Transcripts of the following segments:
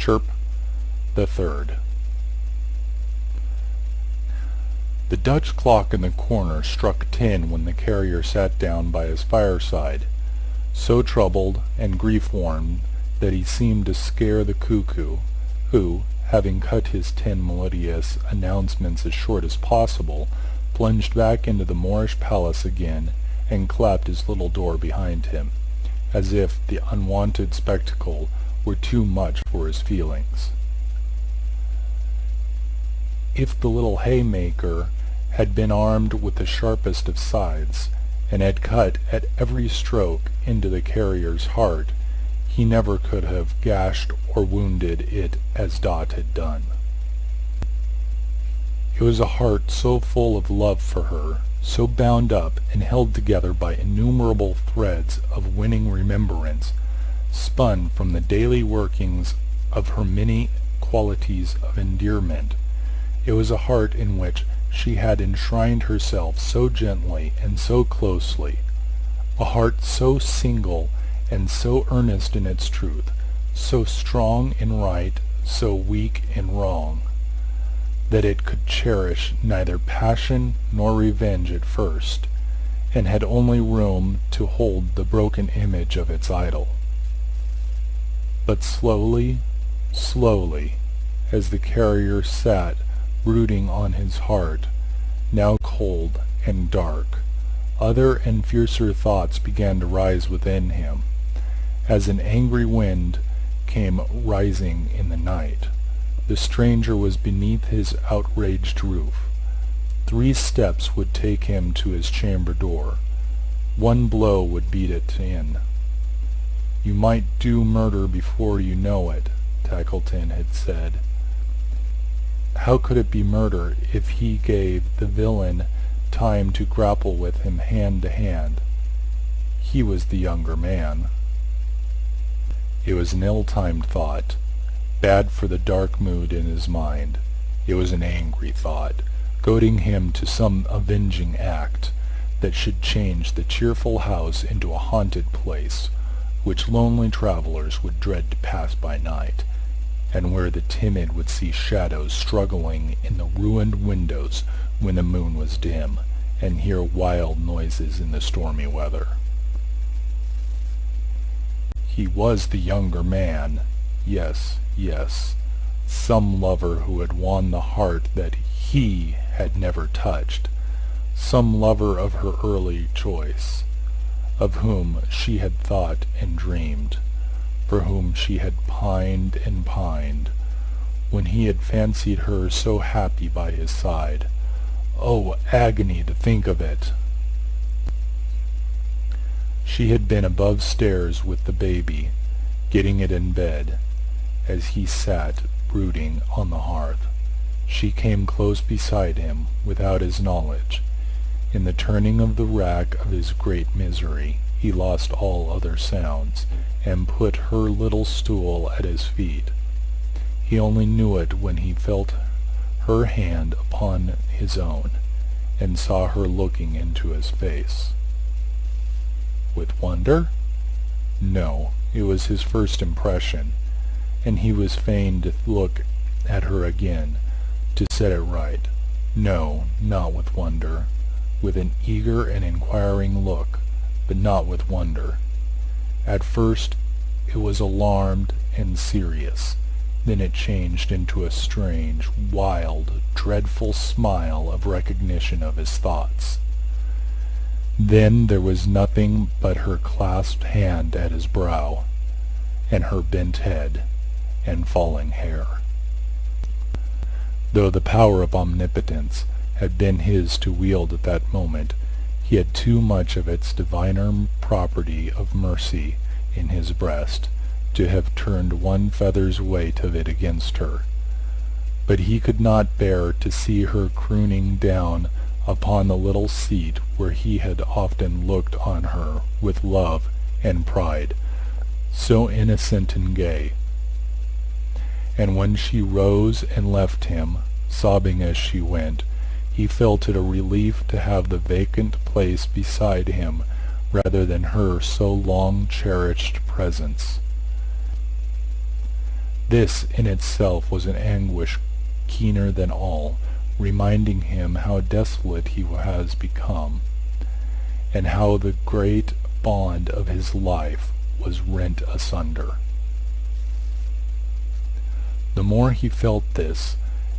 Chirp the Third. The Dutch clock in the corner struck 10 when the carrier sat down by his fireside, so troubled and grief-worn that he seemed to scare the cuckoo, who, having cut his 10 melodious announcements as short as possible, plunged back into the Moorish palace again and clapped his little door behind him, as if the unwonted spectacle were too much for his feelings. If the little haymaker had been armed with the sharpest of scythes, and had cut at every stroke into the carrier's heart, he never could have gashed or wounded it as Dot had done. It was a heart so full of love for her, so bound up and held together by innumerable threads of winning remembrance, spun from the daily workings of her many qualities of endearment. It was a heart in which she had enshrined herself so gently and so closely, a heart so single and so earnest in its truth, so strong in right, so weak in wrong, that it could cherish neither passion nor revenge at first, and had only room to hold the broken image of its idol. But slowly, slowly, as the carrier sat brooding on his heart, now cold and dark, other and fiercer thoughts began to rise within him, as an angry wind came rising in the night. The stranger was beneath his outraged roof. 3 steps would take him to his chamber door. 1 blow would beat it in. "You might do murder before you know it," Tackleton had said. How could it be murder if he gave the villain time to grapple with him hand to hand? He was the younger man. It was an ill-timed thought, bad for the dark mood in his mind. It was an angry thought, goading him to some avenging act that should change the cheerful house into a haunted place, which lonely travelers would dread to pass by night, and where the timid would see shadows struggling in the ruined windows when the moon was dim, and hear wild noises in the stormy weather. He was the younger man. Yes, yes, some lover who had won the heart that he had never touched, some lover of her early choice, of whom she had thought and dreamed, for whom she had pined and pined, when he had fancied her so happy by his side. Oh, agony to think of it! She had been above stairs with the baby, getting it in bed, as he sat brooding on the hearth. She came close beside him, without his knowledge. In the turning of the rack of his great misery, he lost all other sounds, and put her little stool at his feet. He only knew it when he felt her hand upon his own, and saw her looking into his face. With wonder? No, it was his first impression, and he was fain to look at her again, to set it right. No, not with wonder, with an eager and inquiring look, but not with wonder. At first it was alarmed and serious, then it changed into a strange, wild, dreadful smile of recognition of his thoughts. Then there was nothing but her clasped hand at his brow, and her bent head and falling hair. Though the power of omnipotence had been his to wield at that moment, he had too much of its diviner property of mercy in his breast to have turned 1 feather's weight of it against her. But he could not bear to see her crooning down upon the little seat where he had often looked on her with love and pride, so innocent and gay. And when she rose and left him, sobbing as she went, he felt it a relief to have the vacant place beside him rather than her so long cherished presence. This in itself was an anguish keener than all, reminding him how desolate he has become, and how the great bond of his life was rent asunder. The more he felt this,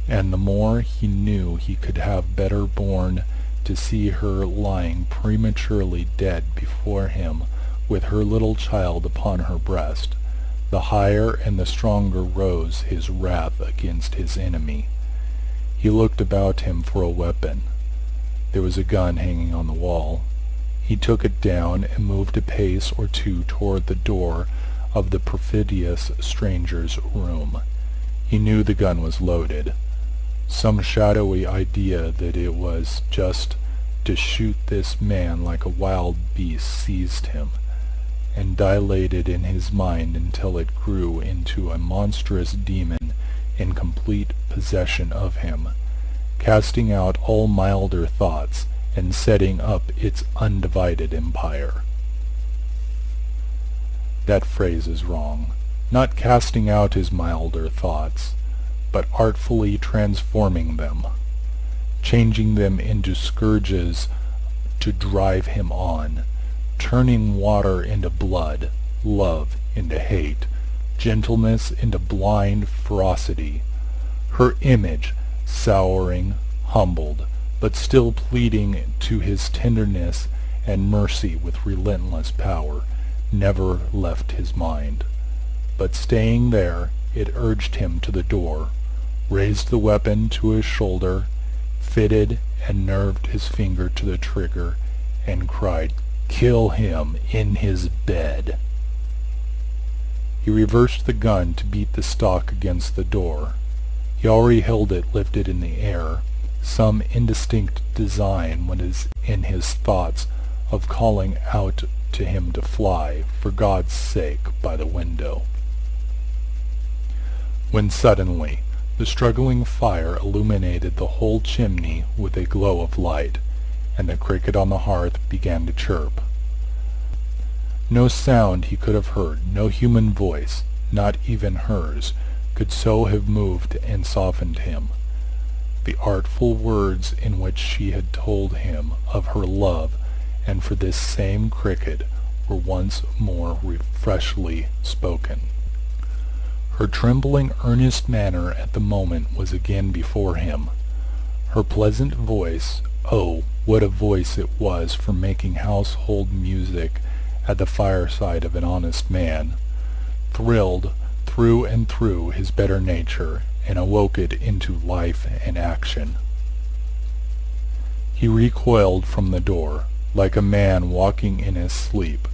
and the more he knew he could have better borne to see her lying prematurely dead before him with her little child upon her breast, the higher and the stronger rose his wrath against his enemy. He looked about him for a weapon. There was a gun hanging on the wall. He took it down and moved a pace or two toward the door of the perfidious stranger's room. He knew the gun was loaded. Some shadowy idea that it was just to shoot this man like a wild beast seized him, and dilated in his mind until it grew into a monstrous demon in complete possession of him, casting out all milder thoughts and setting up its undivided empire. That phrase is wrong. Not casting out his milder thoughts, but artfully transforming them, changing them into scourges to drive him on, turning water into blood, love into hate, gentleness into blind ferocity, her image souring, humbled, but still pleading to his tenderness and mercy with relentless power, never left his mind. But staying there, it urged him to the door, raised the weapon to his shoulder, fitted and nerved his finger to the trigger, and cried, "Kill him in his bed." He reversed the gun to beat the stock against the door. He already held it lifted in the air. Some indistinct design was in his thoughts of calling out to him to fly, for God's sake, by the window. When suddenly the struggling fire illuminated the whole chimney with a glow of light, and the cricket on the hearth began to chirp. No sound he could have heard, no human voice, not even hers, could so have moved and softened him. The artful words in which she had told him of her love and for this same cricket were once more freshly spoken. Her trembling, earnest manner at the moment was again before him. Her pleasant voice, oh, what a voice it was for making household music at the fireside of an honest man, thrilled through and through his better nature, and awoke it into life and action. He recoiled from the door, like a man walking in his sleep,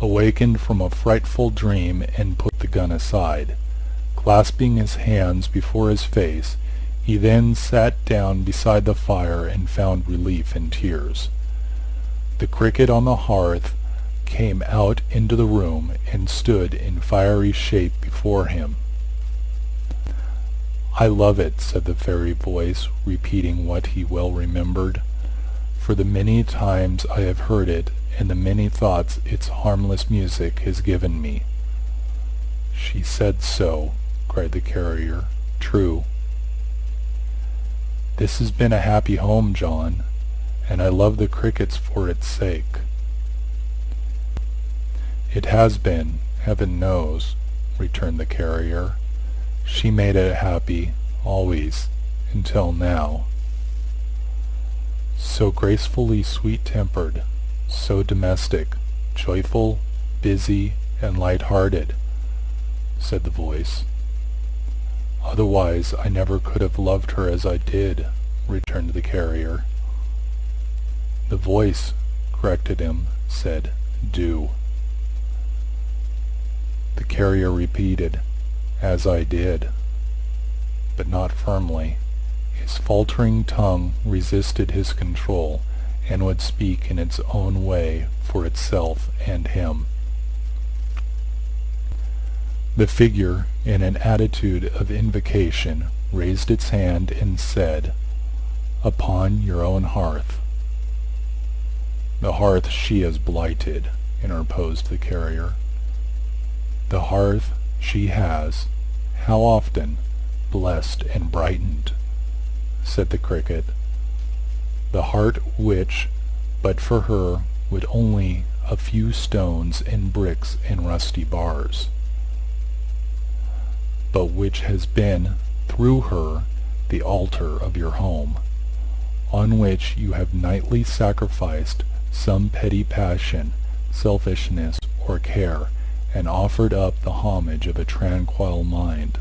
awakened from a frightful dream, and put the gun aside. Clasping his hands before his face, he then sat down beside the fire and found relief in tears. The cricket on the hearth came out into the room and stood in fiery shape before him. "I love it," said the fairy voice, repeating what he well remembered, "for the many times I have heard it and the many thoughts its harmless music has given me." "She said so," cried the carrier. "True. This has been a happy home, John, and I love the crickets for its sake." "It has been, heaven knows," returned the carrier. "She made it happy, always, until now. So gracefully sweet-tempered, so domestic, joyful, busy, and light-hearted," said the voice. "Otherwise I never could have loved her as I did," returned the carrier. The voice, corrected him, said, "do." The carrier repeated, "as I did," but not firmly. His faltering tongue resisted his control, and would speak in its own way for itself and him. The figure, in an attitude of invocation, raised its hand and said, "Upon your own hearth." "The hearth she has blighted," interposed the carrier. "The hearth she has How often, blessed and brightened, said the cricket, the heart which, but for her, would only a few stones and bricks and rusty bars, but which has been, through her, the altar of your home, on which you have nightly sacrificed some petty passion, selfishness, or care, and offered up the homage of a tranquil mind,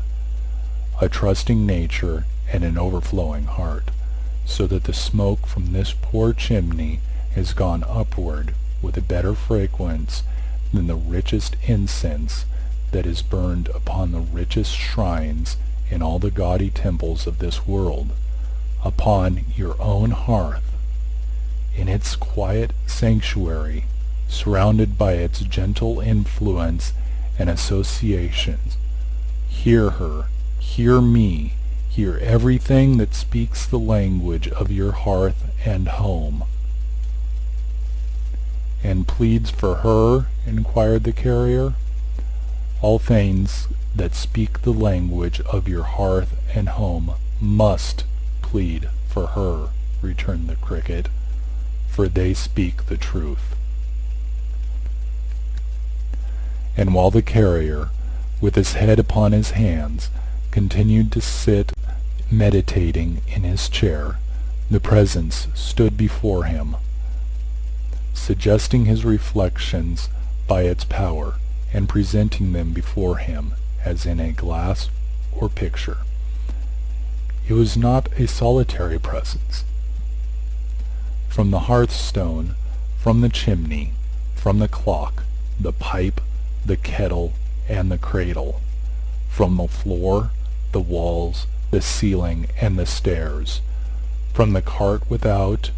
a trusting nature, and an overflowing heart, so that the smoke from this poor chimney has gone upward with a better fragrance than the richest incense that is burned upon the richest shrines in all the gaudy temples of this world, upon your own hearth, in its quiet sanctuary, surrounded by its gentle influence and associations. Hear her, hear me, hear everything that speaks the language of your hearth and home. And pleads for her? Inquired the carrier. All things that speak the language of your hearth and home must plead for her, returned the cricket, for they speak the truth. And while the carrier, with his head upon his hands, continued to sit meditating in his chair, the presence stood before him, suggesting his reflections by its power, and presenting them before him as in a glass or picture. It was not a solitary presence. From the hearthstone, from the chimney, from the clock, the pipe, the kettle, and the cradle, from the floor, the walls, the ceiling, and the stairs, from the cart without,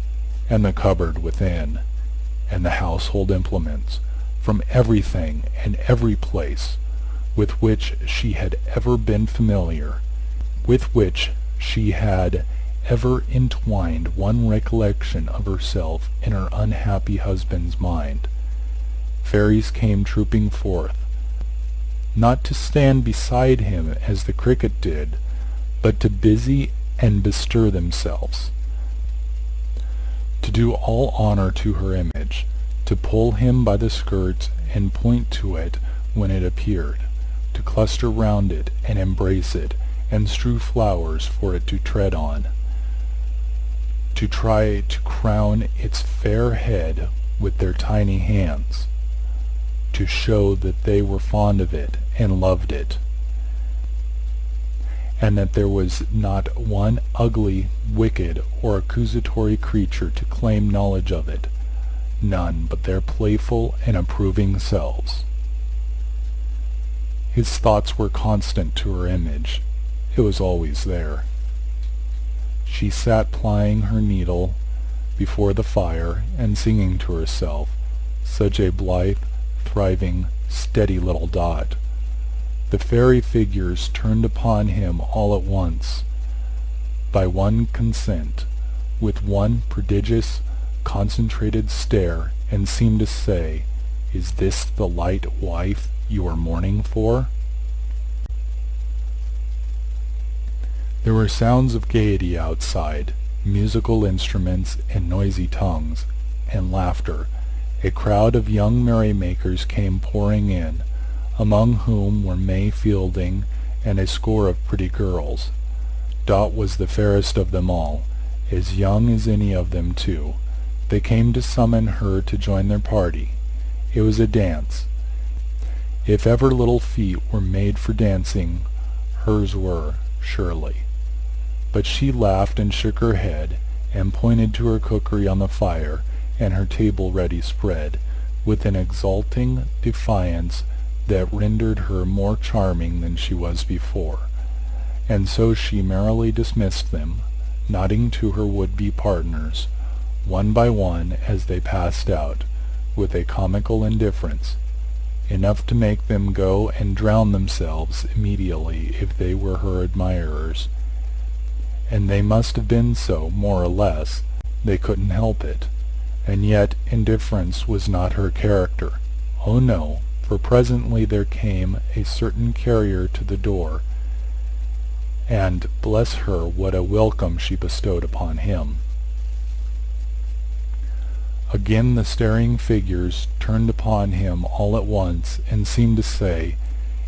and the cupboard within, and the household implements, from everything and every place with which she had ever been familiar, with which she had ever entwined one recollection of herself in her unhappy husband's mind, fairies came trooping forth, not to stand beside him as the cricket did, but to busy and bestir themselves, to do all honor to her image, to pull him by the skirts and point to it when it appeared, to cluster round it and embrace it, and strew flowers for it to tread on, to try to crown its fair head with their tiny hands, to show that they were fond of it and loved it, and that there was not one ugly, wicked, or accusatory creature to claim knowledge of it, none but their playful and approving selves. His thoughts were constant to her image. It was always there. She sat plying her needle before the fire and singing to herself, such a blithe, thriving, steady little dot. The fairy figures turned upon him all at once, by one consent, with one prodigious, concentrated stare, and seemed to say, "Is this the light wife you are mourning for?" There were sounds of gaiety outside, musical instruments and noisy tongues, and laughter. A crowd of young merrymakers came pouring in, among whom were May Fielding and a score of pretty girls. Dot was the fairest of them all, as young as any of them too. They came to summon her to join their party. It was a dance. If ever little feet were made for dancing, hers were, surely. But she laughed and shook her head, and pointed to her cookery on the fire, and her table ready spread, with an exulting defiance that rendered her more charming than she was before. And so she merrily dismissed them, nodding to her would-be partners, one by one as they passed out, with a comical indifference, enough to make them go and drown themselves immediately if they were her admirers. And they must have been so, more or less. They couldn't help it. And yet indifference was not her character. Oh no, for presently there came a certain carrier to the door, and, bless her, what a welcome she bestowed upon him. Again the staring figures turned upon him all at once, and seemed to say,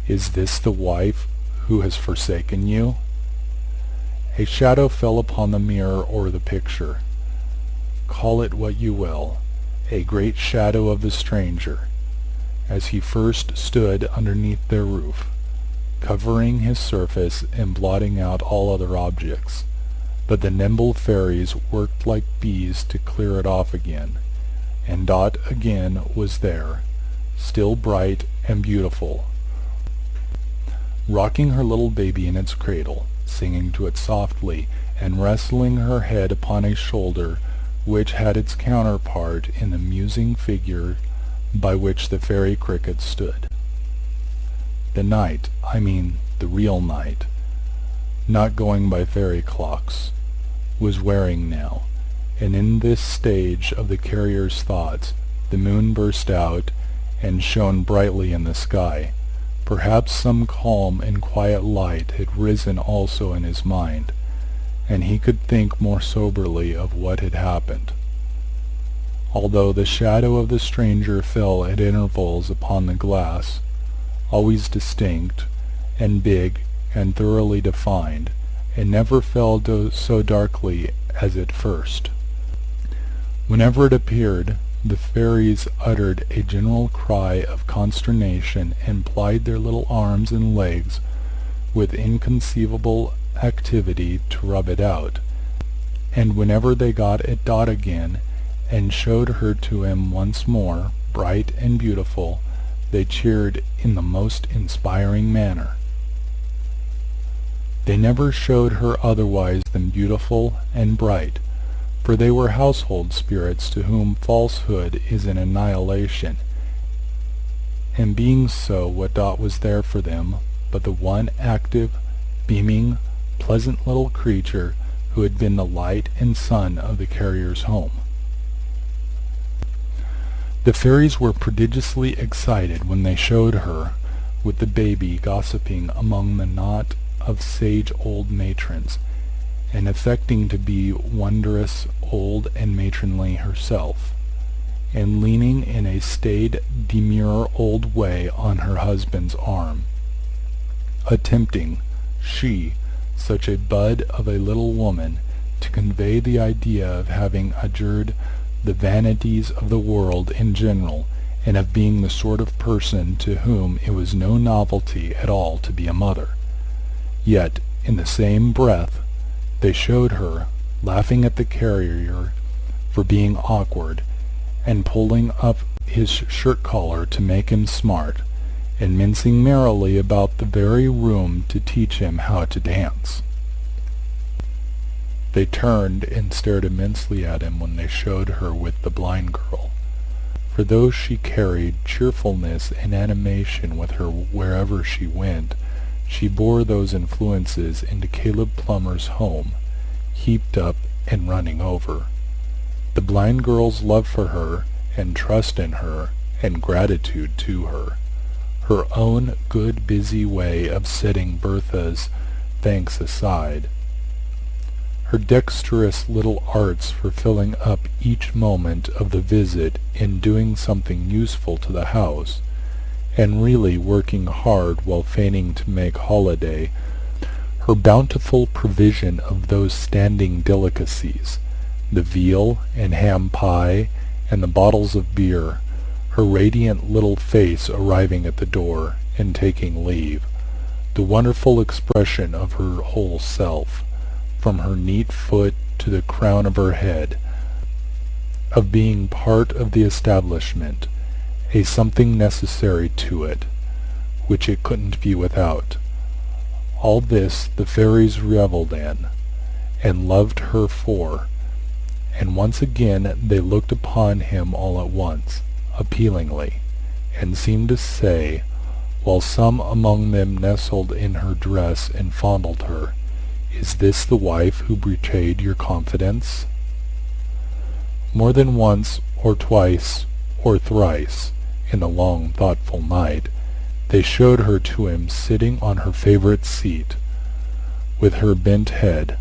"Is this the wife who has forsaken you?" A shadow fell upon the mirror or the picture. Call it what you will, a great shadow of the stranger, as he first stood underneath their roof, covering his surface and blotting out all other objects. But the nimble fairies worked like bees to clear it off again, and Dot again was there, still bright and beautiful, rocking her little baby in its cradle, singing to it softly, and resting her head upon a shoulder which had its counterpart in the musing figure by which the fairy cricket stood. The night, I mean the real night, not going by fairy clocks, was wearing now, and in this stage of the carrier's thoughts the moon burst out and shone brightly in the sky. Perhaps some calm and quiet light had risen also in his mind, and he could think more soberly of what had happened. Although the shadow of the stranger fell at intervals upon the glass, always distinct and big and thoroughly defined, it never fell so darkly as at first. Whenever it appeared, the fairies uttered a general cry of consternation and plied their little arms and legs with inconceivable activity to rub it out, and whenever they got at Dot again and showed her to him once more, bright and beautiful, they cheered in the most inspiring manner. They never showed her otherwise than beautiful and bright, for they were household spirits to whom falsehood is an annihilation, and being so, what Dot was there for them but the one active, beaming, pleasant little creature who had been the light and sun of the carrier's home. The fairies were prodigiously excited when they showed her with the baby gossiping among the knot of sage old matrons, and affecting to be wondrous old and matronly herself, and leaning in a staid, demure old way on her husband's arm, attempting, she, such a bud of a little woman, to convey the idea of having adjured the vanities of the world in general, and of being the sort of person to whom it was no novelty at all to be a mother. Yet, in the same breath, they showed her, laughing at the carrier for being awkward, and pulling up his shirt-collar to make him smart, and mincing merrily about the very room to teach him how to dance. They turned and stared immensely at him when they showed her with the blind girl, for though she carried cheerfulness and animation with her wherever she went, she bore those influences into Caleb Plummer's home, heaped up and running over. The blind girl's love for her, and trust in her, and gratitude to her, her own good busy way of setting Bertha's thanks aside, her dexterous little arts for filling up each moment of the visit in doing something useful to the house, and really working hard while feigning to make holiday, her bountiful provision of those standing delicacies, the veal and ham pie and the bottles of beer, her radiant little face arriving at the door and taking leave, the wonderful expression of her whole self, from her neat foot to the crown of her head, of being part of the establishment, a something necessary to it, which it couldn't be without. All this the fairies revelled in, and loved her for, and once again they looked upon him all at once, appealingly, and seemed to say, while some among them nestled in her dress and fondled her, "Is this the wife who betrayed your confidence?" More than once, or twice, or thrice, in the long thoughtful night, they showed her to him sitting on her favorite seat, with her bent head,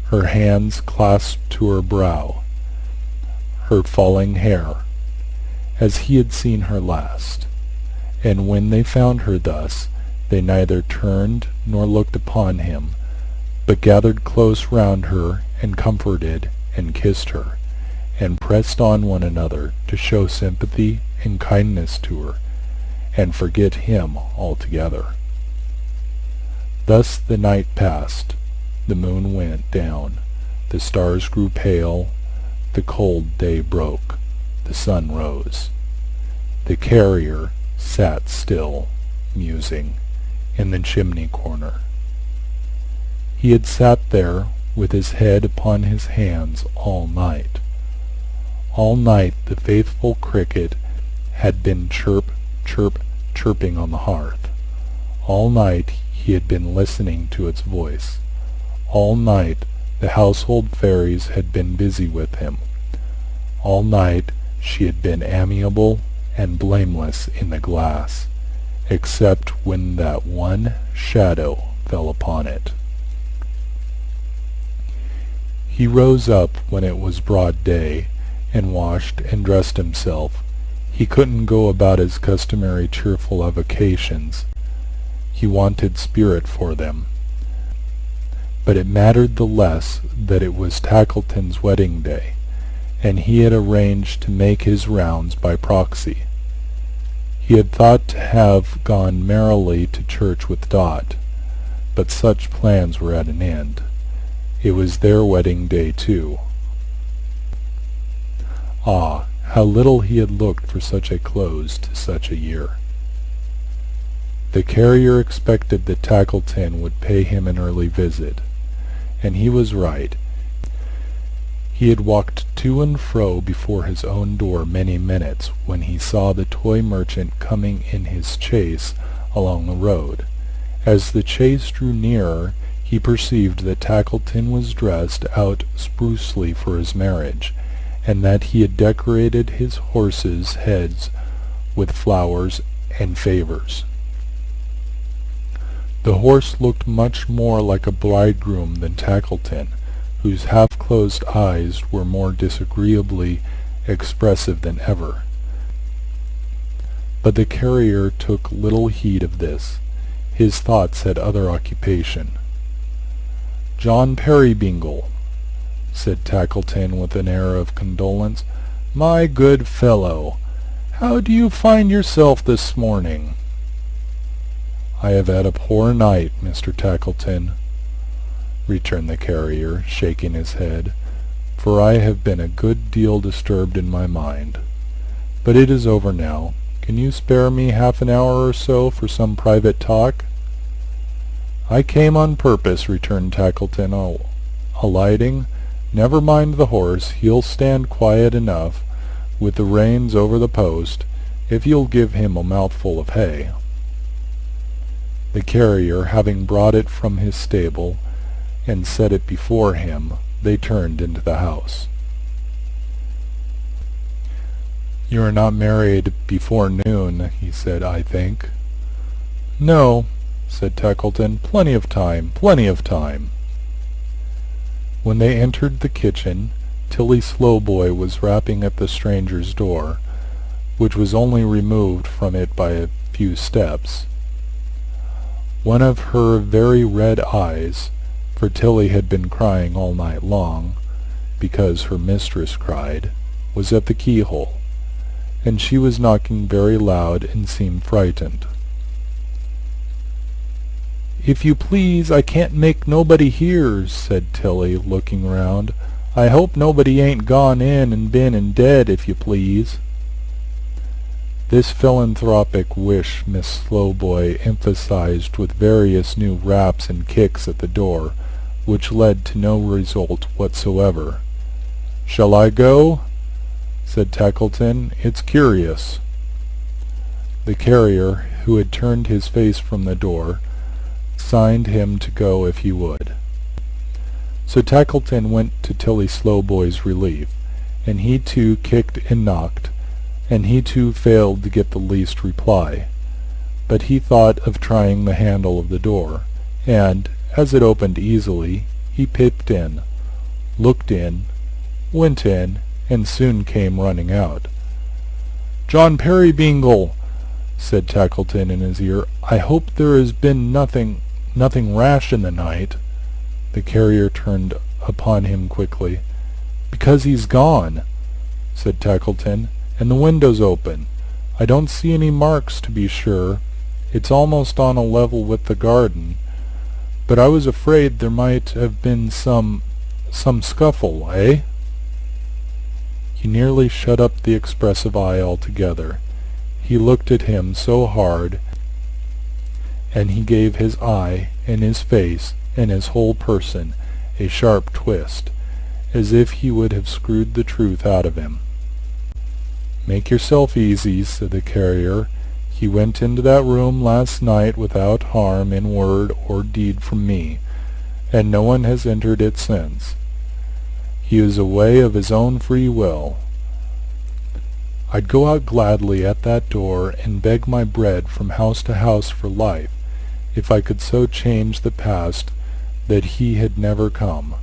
her hands clasped to her brow, her falling hair, as he had seen her last. And when they found her thus, they neither turned nor looked upon him, but gathered close round her, and comforted and kissed her, and pressed on one another to show sympathy and kindness to her, and forget him altogether. Thus the night passed, the moon went down, the stars grew pale, the cold day broke, the sun rose. The carrier sat still, musing, in the chimney corner. He had sat there with his head upon his hands all night. All night the faithful cricket had been chirp, chirp, chirping on the hearth. All night he had been listening to its voice. All night the household fairies had been busy with him. All night she had been amiable and blameless in the glass, except when that one shadow fell upon it. He rose up when it was broad day, and washed and dressed himself. He couldn't go about his customary cheerful avocations. He wanted spirit for them. But it mattered the less that it was Tackleton's wedding day, and he had arranged to make his rounds by proxy. He had thought to have gone merrily to church with Dot, but such plans were at an end. It was their wedding day too. Ah, how little he had looked for such a close to such a year. The carrier expected that Tackleton would pay him an early visit, and he was right. He had walked to and fro before his own door many minutes when he saw the toy merchant coming in his chaise along the road. As the chaise drew nearer, he perceived that Tackleton was dressed out sprucely for his marriage, and that he had decorated his horses' heads with flowers and favours. The horse looked much more like a bridegroom than Tackleton, whose half-closed eyes were more disagreeably expressive than ever. But the carrier took little heed of this. His thoughts had other occupation. "John Peerybingle," said Tackleton with an air of condolence, "my good fellow, how do you find yourself this morning?" "I have had a poor night, Mr. Tackleton," returned the carrier, shaking his head, "for I have been a good deal disturbed in my mind. But it is over now. Can you spare me half an hour or so for some private talk?" "I came on purpose," returned Tackleton, alighting. "Never mind the horse. He'll stand quiet enough, with the reins over the post, if you'll give him a mouthful of hay." The carrier having brought it from his stable and set it before him, they turned into the house. "You are not married before noon," he said, "I think." "No," said Tackleton. "Plenty of time, plenty of time." When they entered the kitchen, Tilly Slowboy was rapping at the stranger's door, which was only removed from it by a few steps. One of her very red eyes, for Tilly had been crying all night long, because her mistress cried, was at the keyhole, and she was knocking very loud and seemed frightened. "If you please, I can't make nobody hear," said Tilly, looking round. "I hope nobody ain't gone in and been and dead, if you please." This philanthropic wish Miss Slowboy emphasized with various new raps and kicks at the door, which led to no result whatsoever. "Shall I go?" said Tackleton. "It's curious." The carrier, who had turned his face from the door, signed him to go if he would. So Tackleton went to Tilly Slowboy's relief, and he too kicked and knocked, and he too failed to get the least reply. But he thought of trying the handle of the door, and, as it opened easily, he peeped in, looked in, went in, and soon came running out. "John Peerybingle," said Tackleton in his ear, "I hope there has been nothing rash in the night." The carrier turned upon him quickly. "Because he's gone," said Tackleton, "and the window's open. I don't see any marks, to be sure. It's almost on a level with the garden. But I was afraid there might have been some scuffle, eh?" He nearly shut up the expressive eye altogether. He looked at him so hard, and he gave his eye and his face and his whole person a sharp twist, as if he would have screwed the truth out of him. "Make yourself easy," said the carrier. "He went into that room last night without harm in word or deed from me, and no one has entered it since. He is away of his own free will. I'd go out gladly at that door and beg my bread from house to house for life, if I could so change the past that he had never come.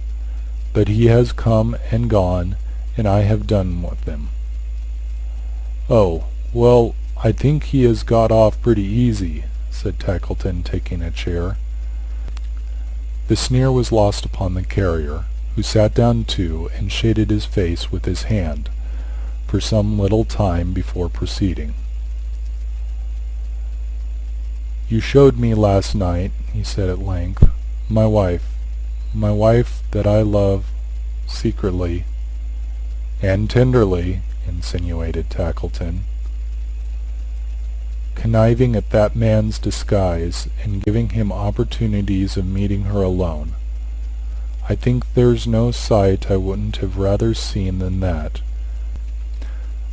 But he has come and gone, and I have done with him." "Oh, well, I think he has got off pretty easy," said Tackleton, taking a chair. The sneer was lost upon the carrier, who sat down too and shaded his face with his hand, for some little time before proceeding. "You showed me last night," he said at length, my wife that I love secretly—" "And tenderly," insinuated Tackleton. "Conniving at that man's disguise, and giving him opportunities of meeting her alone. I think there's no sight I wouldn't have rather seen than that.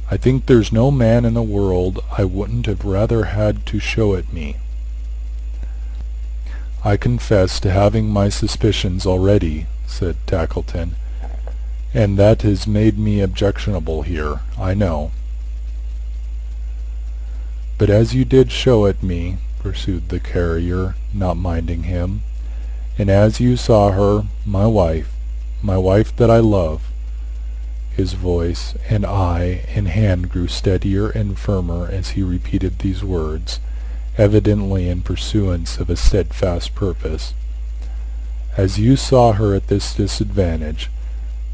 I think there's no man in the world I wouldn't have rather had to show it me. I confess to having my suspicions already," said Tackleton, "and that has made me objectionable here, I know. But as you did show it me," pursued the carrier, not minding him, "and as you saw her, my wife that I love—" His voice and eye and hand grew steadier and firmer as he repeated these words, evidently in pursuance of a steadfast purpose. "As you saw her at this disadvantage,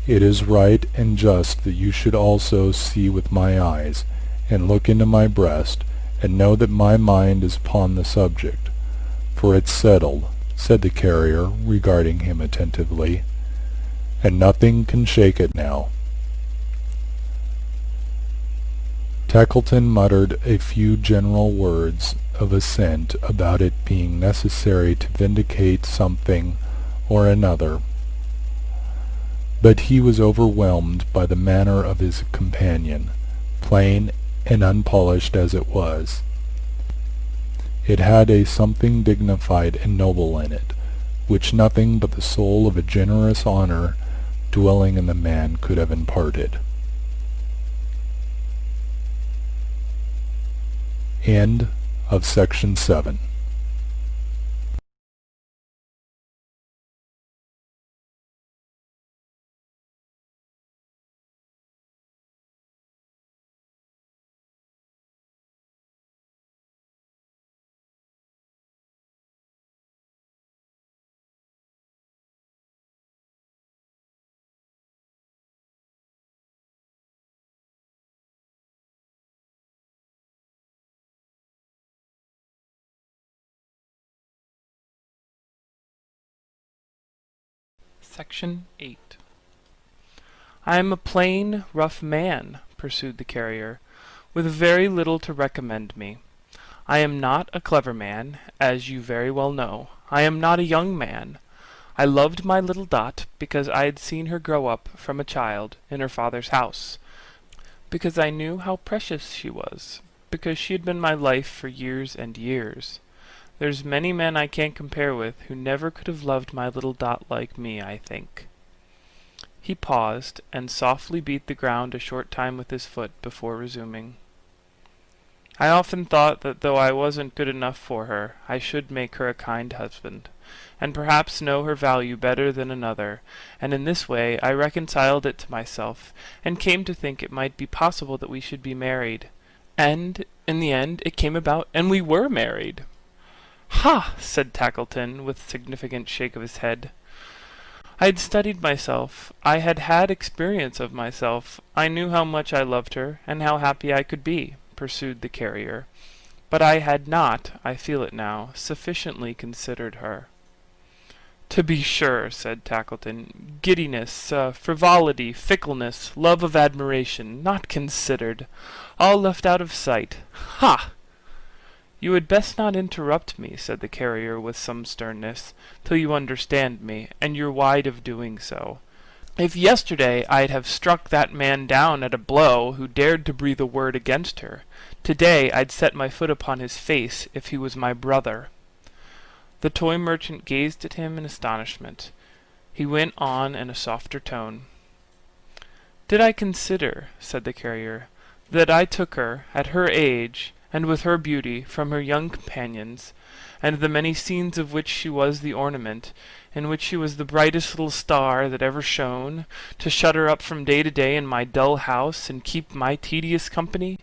it is right and just that you should also see with my eyes, and look into my breast, and know that my mind is upon the subject. For it's settled," said the carrier, regarding him attentively, "and nothing can shake it now." Tackleton muttered a few general words of assent about it being necessary to vindicate something or another, but he was overwhelmed by the manner of his companion, plain and unpolished as it was. It had a something dignified and noble in it, which nothing but the soul of a generous honour dwelling in the man could have imparted. End of Section 7. Section 8. "I am a plain, rough man," pursued the carrier, "with very little to recommend me. I am not a clever man, as you very well know. I am not a young man. I loved my little Dot because I had seen her grow up from a child in her father's house, because I knew how precious she was, because she had been my life for years and years. There's many men I can't compare with who never could have loved my little Dot like me, I think." He paused, and softly beat the ground a short time with his foot before resuming. I often thought that though I wasn't good enough for her, I should make her a kind husband, and perhaps know her value better than another, and in this way I reconciled it to myself, and came to think it might be possible that we should be married. And in the end it came about, and we were married." "Ha!" said Tackleton, with a significant shake of his head. "I had studied myself. I had had experience of myself. I knew how much I loved her, and how happy I could be," pursued the carrier. "But I had not, I feel it now, sufficiently considered her." "To be sure," said Tackleton. "Giddiness, frivolity, fickleness, love of admiration, not considered, all left out of sight. Ha!" "You had best not interrupt me," said the carrier with some sternness, "till you understand me, and you're wide of doing so. If yesterday I'd have struck that man down at a blow who dared to breathe a word against her, to-day I'd set my foot upon his face if he was my brother." The toy merchant gazed at him in astonishment. He went on in a softer tone. "Did I consider," said the carrier, "that I took her, at her age, and with her beauty, from her young companions, and the many scenes of which she was the ornament, in which she was the brightest little star that ever shone, to shut her up from day to day in my dull house, and keep my tedious company?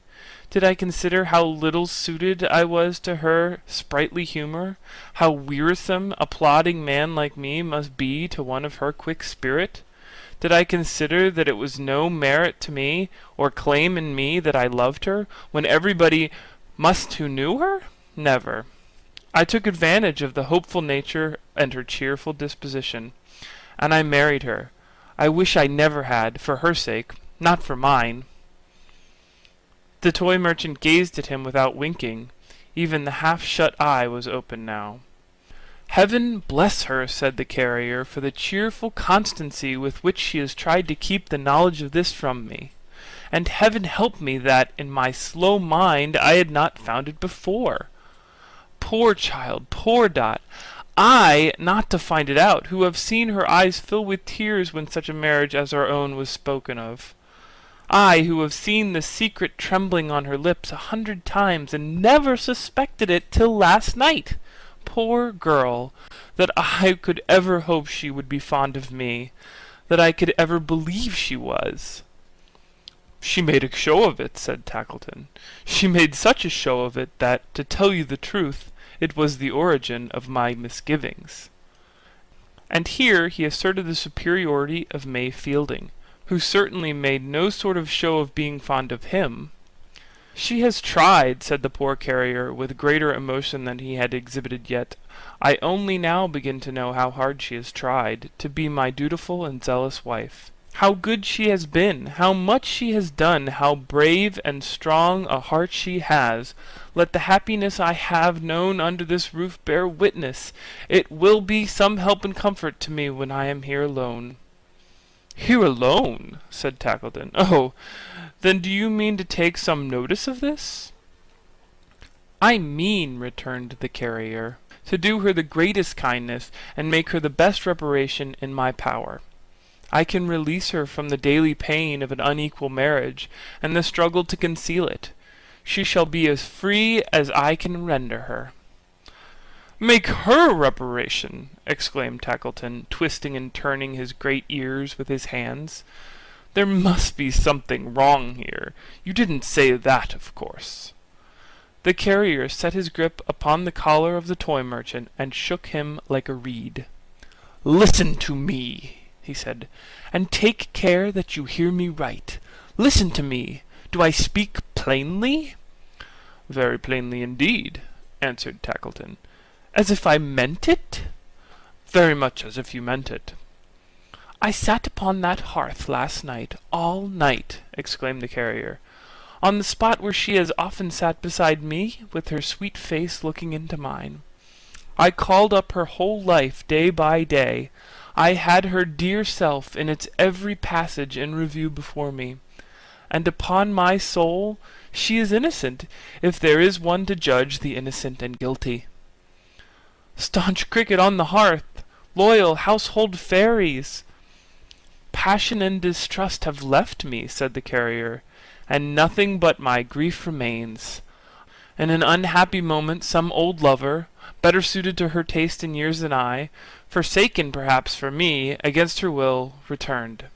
Did I consider how little suited I was to her sprightly humour, how wearisome a plodding man like me must be to one of her quick spirit? Did I consider that it was no merit to me, or claim in me that I loved her, when everybody must who knew her? Never. I took advantage of the hopeful nature and her cheerful disposition, and I married her. I wish I never had, for her sake, not for mine." The toy merchant gazed at him without winking. Even the half-shut eye was open now. "Heaven bless her," said the carrier, "for the cheerful constancy with which she has tried to keep the knowledge of this from me. And heaven help me that, in my slow mind, I had not found it before. Poor child, poor Dot! I not to find it out, who have seen her eyes fill with tears when such a marriage as our own was spoken of. I, who have seen the secret trembling on her lips 100 times, and never suspected it till last night. Poor girl! That I could ever hope she would be fond of me, that I could ever believe she was." "She made a show of it," said Tackleton. "She made such a show of it that, to tell you the truth, it was the origin of my misgivings." And here he asserted the superiority of May Fielding, who certainly made no sort of show of being fond of him. "She has tried," said the poor carrier, with greater emotion than he had exhibited yet. "I only now begin to know how hard she has tried, to be my dutiful and zealous wife. How good she has been, how much she has done, how brave and strong a heart she has. Let the happiness I have known under this roof bear witness. It will be some help and comfort to me when I am here alone." "Here alone?" said Tackleton. "Oh, then do you mean to take some notice of this?" "I mean," returned the carrier, "to do her the greatest kindness, and make her the best reparation in my power. I can release her from the daily pain of an unequal marriage, and the struggle to conceal it. She shall be as free as I can render her." "Make her reparation!" exclaimed Tackleton, twisting and turning his great ears with his hands. "There must be something wrong here. You didn't say that, of course." The carrier set his grip upon the collar of the toy merchant, and shook him like a reed. "Listen to me," he said, "and take care that you hear me right. Listen to me. Do I speak plainly?" "Very plainly indeed," answered Tackleton. "As if I meant it?" "Very much as if you meant it." "I sat upon that hearth last night, all night," exclaimed the carrier, "on the spot where she has often sat beside me, with her sweet face looking into mine. I called up her whole life day by day. I had her dear self in its every passage in review before me. And upon my soul, she is innocent, if there is one to judge the innocent and guilty. Staunch cricket on the hearth, loyal household fairies! Passion and distrust have left me," said the carrier, "and nothing but my grief remains. In an unhappy moment some old lover, better suited to her taste and years than I, forsaken perhaps for me, against her will, returned.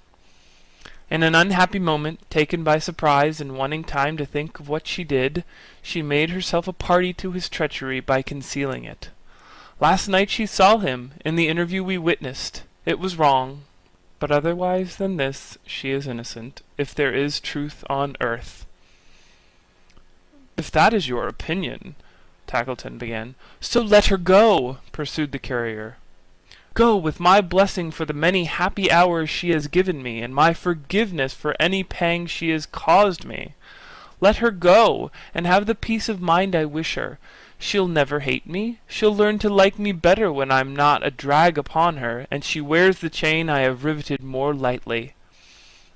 In an unhappy moment, taken by surprise and wanting time to think of what she did, she made herself a party to his treachery by concealing it. Last night she saw him, in the interview we witnessed. It was wrong, but otherwise than this she is innocent, if there is truth on earth. "If that is your opinion," Tackleton began. "So let her go," pursued the carrier. "Go, with my blessing for the many happy hours she has given me, and my forgiveness for any pang she has caused me. Let her go, and have the peace of mind I wish her. She'll never hate me. She'll learn to like me better when I'm not a drag upon her, and she wears the chain I have riveted more lightly.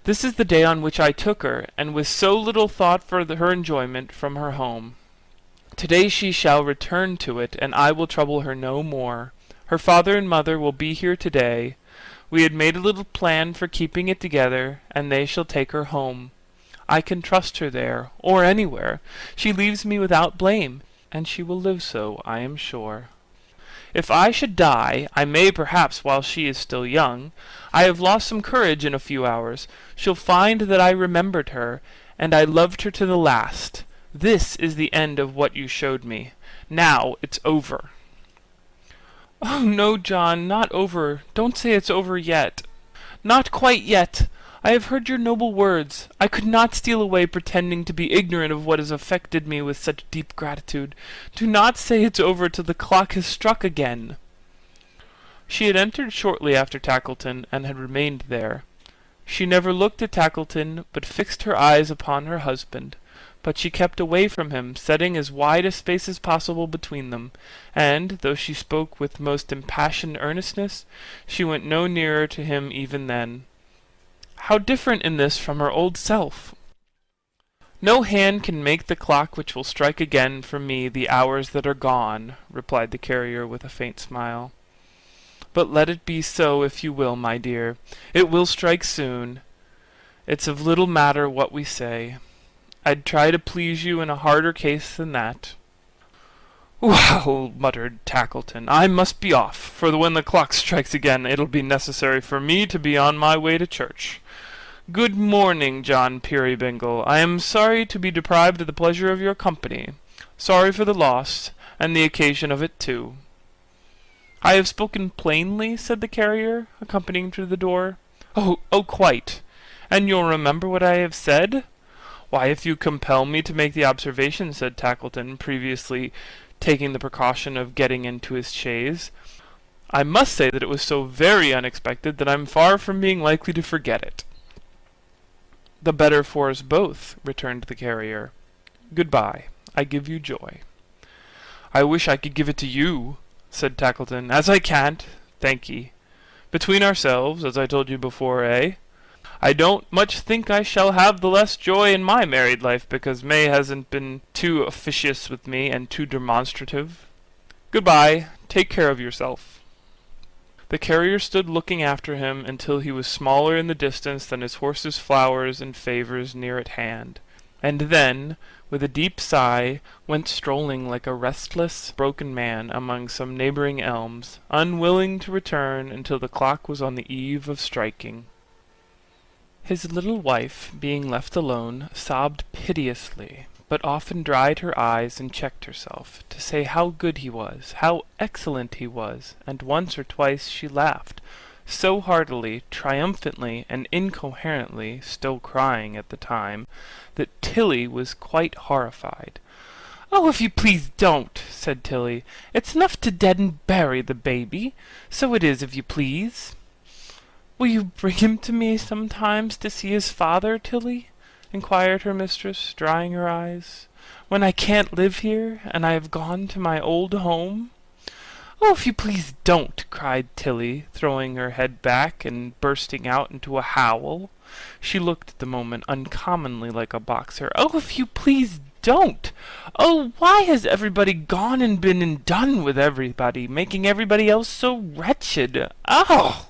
This is the day on which I took her, and with so little thought for her enjoyment, from her home. Today she shall return to it, and I will trouble her no more. Her father and mother will be here today. We had made a little plan for keeping it together, and they shall take her home. I can trust her there, or anywhere. She leaves me without blame, and she will live so, I am sure. If I should die, I may perhaps while she is still young. I have lost some courage in a few hours. She'll find that I remembered her, and I loved her to the last. This is the end of what you showed me. Now it's over." "Oh, no, John, not over. Don't say it's over yet." "Not quite yet. I have heard your noble words. I could not steal away pretending to be ignorant of what has affected me with such deep gratitude. Do not say it's over till the clock has struck again." She had entered shortly after Tackleton, and had remained there. She never looked at Tackleton, but fixed her eyes upon her husband. But she kept away from him, setting as wide a space as possible between them, and, though she spoke with most impassioned earnestness, she went no nearer to him even then. How different in this from her old self! "No hand can make the clock which will strike again for me the hours that are gone," replied the carrier with a faint smile. "But let it be so if you will, my dear. It will strike soon. It's of little matter what we say. I'd try to please you in a harder case than that." "Well," muttered Tackleton, "I must be off, for when the clock strikes again it'll be necessary for me to be on my way to church. Good morning, John Peerybingle. I am sorry to be deprived of the pleasure of your company. Sorry for the loss, and the occasion of it too." "I have spoken plainly?" said the carrier, accompanying him to the door. Oh, quite. And you'll remember what I have said?" "Why, if you compel me to make the observation," said Tackleton, previously taking the precaution of getting into his chaise, "I must say that it was so very unexpected that I'm far from being likely to forget it." "The better for us both," returned the carrier. "Good-bye. I give you joy." "I wish I could give it to you," said Tackleton, "as I can't, thank ye. Between ourselves, as I told you before, eh? I don't much think I shall have the less joy in my married life because May hasn't been too officious with me and too demonstrative. Good-bye. Take care of yourself." The carrier stood looking after him until he was smaller in the distance than his horse's flowers and favours near at hand, and then, with a deep sigh, went strolling like a restless, broken man among some neighbouring elms, unwilling to return until the clock was on the eve of striking. His little wife, being left alone, sobbed piteously, but often dried her eyes and checked herself, to say how good he was, how excellent he was, and once or twice she laughed, so heartily, triumphantly, and incoherently, still crying at the time, that Tilly was quite horrified. "Oh, if you please don't," said Tilly. "It's enough to dead and bury the baby. So it is, if you please." "Will you bring him to me sometimes to see his father, Tilly?" inquired her mistress, drying her eyes, "when I can't live here, and I have gone to my old home?" "Oh, if you please don't!" cried Tilly, throwing her head back and bursting out into a howl. She looked at the moment uncommonly like a boxer. "Oh, if you please don't! Oh, why has everybody gone and been and done with everybody, making everybody else so wretched? Oh!"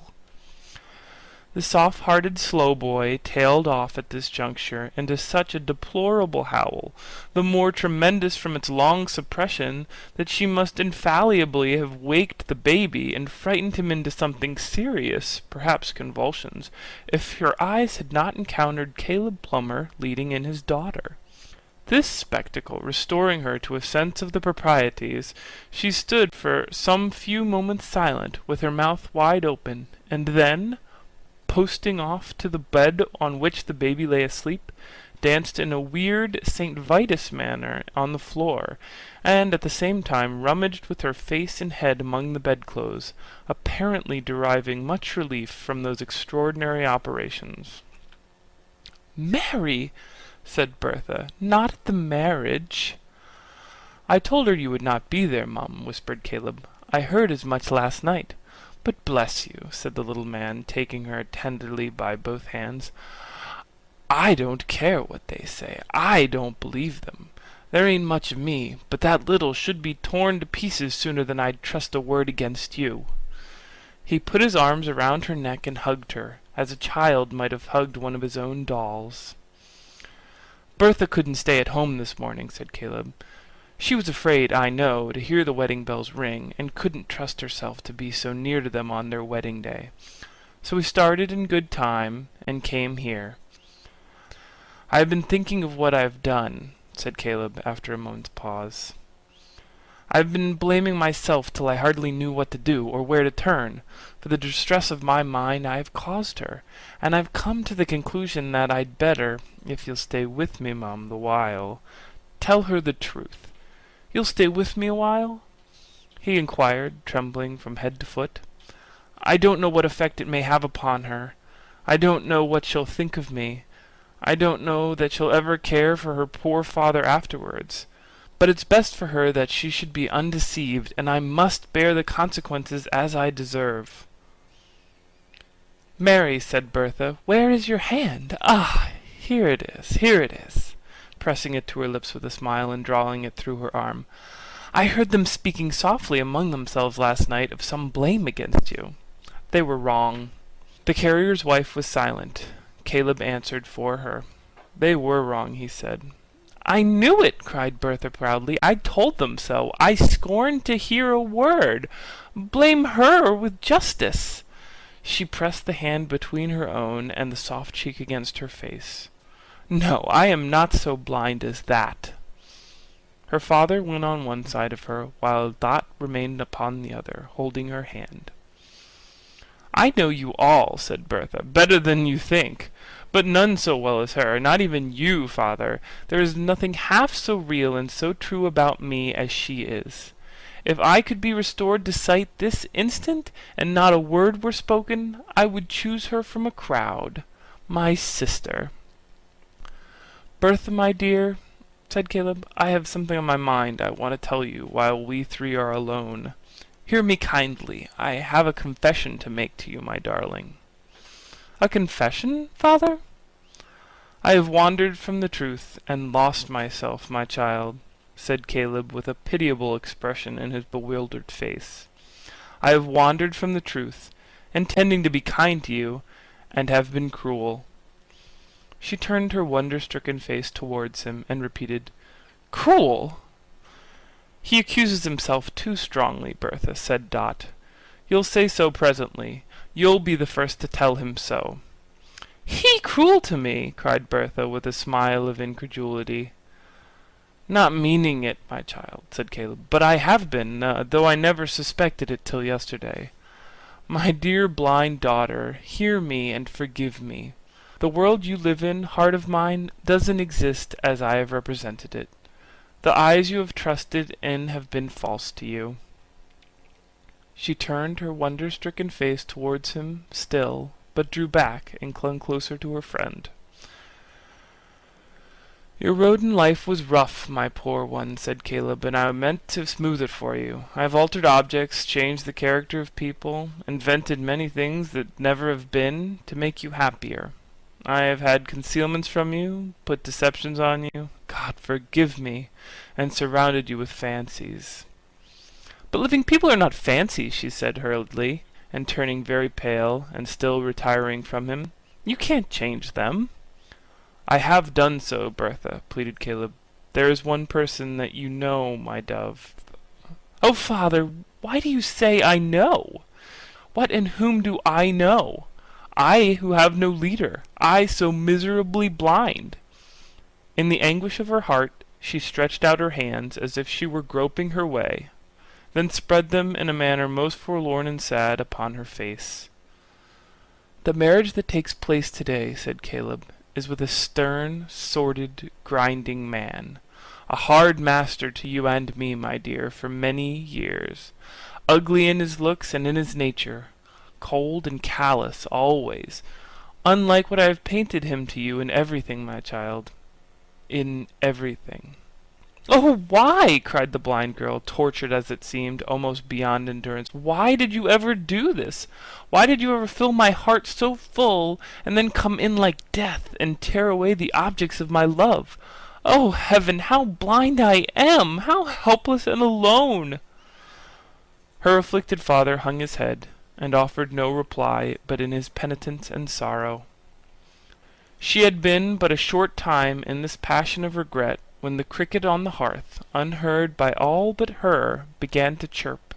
The soft-hearted Slowboy tailed off at this juncture into such a deplorable howl, the more tremendous from its long suppression, that she must infallibly have waked the baby and frightened him into something serious, perhaps convulsions, if her eyes had not encountered Caleb Plummer leading in his daughter. This spectacle restoring her to a sense of the proprieties, she stood for some few moments silent, with her mouth wide open, and then, posting off to the bed on which the baby lay asleep, danced in a weird St. Vitus manner on the floor, and at the same time rummaged with her face and head among the bedclothes, apparently deriving much relief from those extraordinary operations. "Mary!" said Bertha, "not at the marriage." "I told her you would not be there, Mum," whispered Caleb. "I heard as much last night. But bless you," said the little man, taking her tenderly by both hands, "I don't care what they say. I don't believe them. There ain't much of me, but that little should be torn to pieces sooner than I'd trust a word against you." He put his arms around her neck and hugged her, as a child might have hugged one of his own dolls. "Bertha couldn't stay at home this morning," said Caleb. "She was afraid, I know, to hear the wedding bells ring, and couldn't trust herself to be so near to them on their wedding day. So we started in good time, and came here." "I have been thinking of what I have done," said Caleb, after a moment's pause. "I have been blaming myself till I hardly knew what to do, or where to turn. For the distress of my mind I have caused her, and I've come to the conclusion that I'd better, if you'll stay with me, Mum, the while, tell her the truth. You'll stay with me a while?" he inquired, trembling from head to foot. "I don't know what effect it may have upon her. I don't know what she'll think of me. I don't know that she'll ever care for her poor father afterwards. But it's best for her that she should be undeceived, and I must bear the consequences as I deserve." "Mary," said Bertha, "where is your hand? Ah, here it is, pressing it to her lips with a smile and drawing it through her arm. "I heard them speaking softly among themselves last night of some blame against you. They were wrong." The carrier's wife was silent. Caleb answered for her. "They were wrong," he said. "I knew it!" cried Bertha proudly. "I told them so. I scorned to hear a word. Blame her with justice." She pressed the hand between her own and the soft cheek against her face. "No, I am not so blind as that." Her father went on one side of her, while Dot remained upon the other, holding her hand. "I know you all," said Bertha, "better than you think. But none so well as her, not even you, father. There is nothing half so real and so true about me as she is. If I could be restored to sight this instant, and not a word were spoken, I would choose her from a crowd. My sister." "Bertha, my dear," said Caleb, "I have something on my mind I want to tell you while we three are alone. Hear me kindly. I have a confession to make to you, my darling." "A confession, father?" "I have wandered from the truth and lost myself, my child," said Caleb with a pitiable expression in his bewildered face. "I have wandered from the truth, intending to be kind to you, and have been cruel." She turned her wonder-stricken face towards him, and repeated, "Cruel!" "He accuses himself too strongly, Bertha," said Dot. "You'll say so presently. You'll be the first to tell him so." "He cruel to me!" cried Bertha, with a smile of incredulity. "Not meaning it, my child," said Caleb, "but I have been, though I never suspected it till yesterday. My dear blind daughter, hear me and forgive me. The world you live in, heart of mine, doesn't exist as I have represented it. The eyes you have trusted in have been false to you." She turned her wonder-stricken face towards him still, but drew back and clung closer to her friend. "Your road in life was rough, my poor one," said Caleb, "and I meant to smooth it for you. I have altered objects, changed the character of people, invented many things that never have been, to make you happier. I have had concealments from you, put deceptions on you, God forgive me, and surrounded you with fancies." "But living people are not fancies," she said hurriedly, and turning very pale, and still retiring from him. "You can't change them." "I have done so, Bertha," pleaded Caleb. "There is one person that you know, my dove." "Oh, father, why do you say I know? What and whom do I know? I who have no leader, I so miserably blind." In the anguish of her heart she stretched out her hands as if she were groping her way, then spread them in a manner most forlorn and sad upon her face. "The marriage that takes place today," said Caleb, "is with a stern, sordid, grinding man, a hard master to you and me, my dear, for many years, ugly in his looks and in his nature, cold and callous always, unlike what I have painted him to you in everything, my child, in everything." "Oh, why?" cried the blind girl, tortured as it seemed, almost beyond endurance. "Why did you ever do this? Why did you ever fill my heart so full, and then come in like death, and tear away the objects of my love? Oh, heaven, how blind I am! How helpless and alone!" Her afflicted father hung his head, and offered no reply but in his penitence and sorrow. She had been but a short time in this passion of regret, when the cricket on the hearth, unheard by all but her, began to chirp,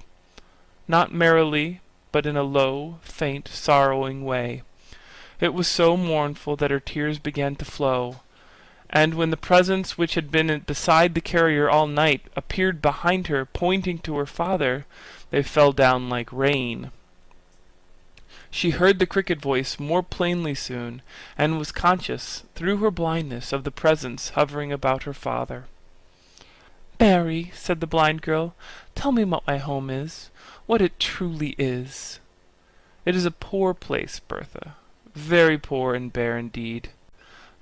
not merrily, but in a low, faint, sorrowing way. It was so mournful that her tears began to flow, and when the presence which had been beside the carrier all night appeared behind her, pointing to her father, they fell down like rain. She heard the cricket voice more plainly soon, and was conscious, through her blindness, of the presence hovering about her father. "Mary," said the blind girl, "tell me what my home is, what it truly is." "It is a poor place, Bertha, very poor and bare indeed.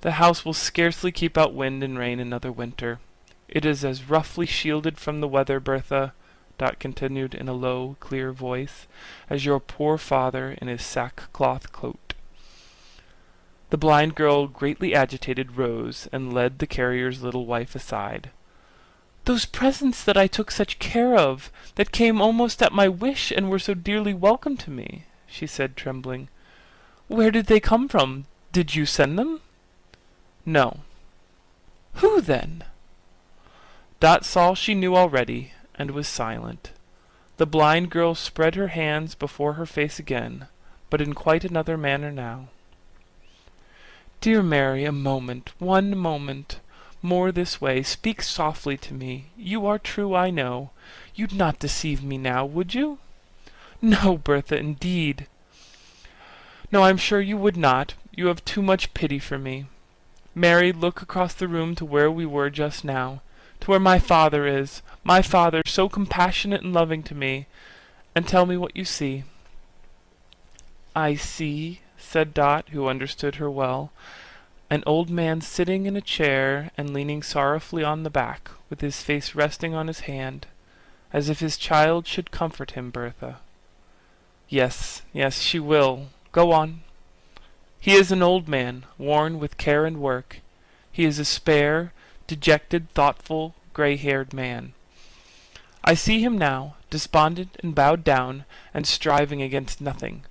The house will scarcely keep out wind and rain another winter. It is as roughly shielded from the weather, Bertha," Dot continued in a low, clear voice, "as your poor father in his sackcloth coat." The blind girl, greatly agitated, rose, and led the carrier's little wife aside. "Those presents that I took such care of, that came almost at my wish, and were so dearly welcome to me," she said, trembling. "Where did they come from? Did you send them?" "No." "Who, then?" Dot saw she knew already, and was silent. The blind girl spread her hands before her face again, but in quite another manner now. "Dear Mary, a moment, one moment more this way. Speak softly to me. You are true, I know. You'd not deceive me now, would you?" "No, Bertha, indeed." "No, I'm sure you would not. You have too much pity for me. Mary, look across the room to where we were just now, to where my father is, my father, so compassionate and loving to me, and tell me what you see." "I see," said Dot, who understood her well, "an old man sitting in a chair and leaning sorrowfully on the back, with his face resting on his hand, as if his child should comfort him, Bertha." Yes, she will. Go on." "He is an old man, worn with care and work. He is a spare, dejected, thoughtful, grey-haired man. I see him now, despondent and bowed down, and striving against nothing.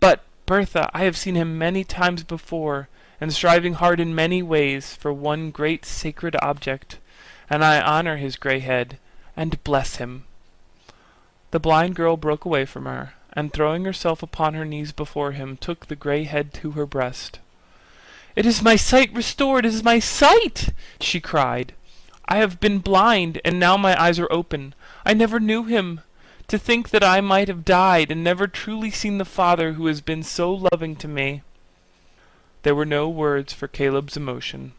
But, Bertha, I have seen him many times before, and striving hard in many ways for one great sacred object, and I honor his grey head, and bless him." The blind girl broke away from her, and throwing herself upon her knees before him, took the grey head to her breast. "It is my sight restored! It is my sight!" she cried. "I have been blind, and now my eyes are open. I never knew him. To think that I might have died, and never truly seen the father who has been so loving to me." There were no words for Caleb's emotion.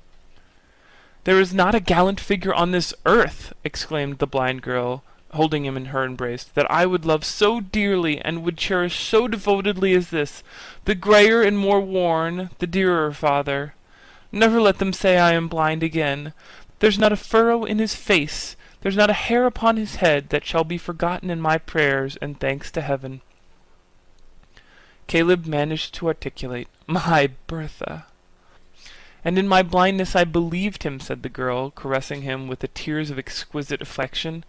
"There is not a gallant figure on this earth," exclaimed the blind girl, holding him in her embrace, "that I would love so dearly and would cherish so devotedly as this. The greyer and more worn, the dearer, father. Never let them say I am blind again. There's not a furrow in his face, there's not a hair upon his head, that shall be forgotten in my prayers and thanks to heaven." Caleb managed to articulate, "My Bertha!" "And in my blindness I believed him," said the girl, caressing him with the tears of exquisite affection,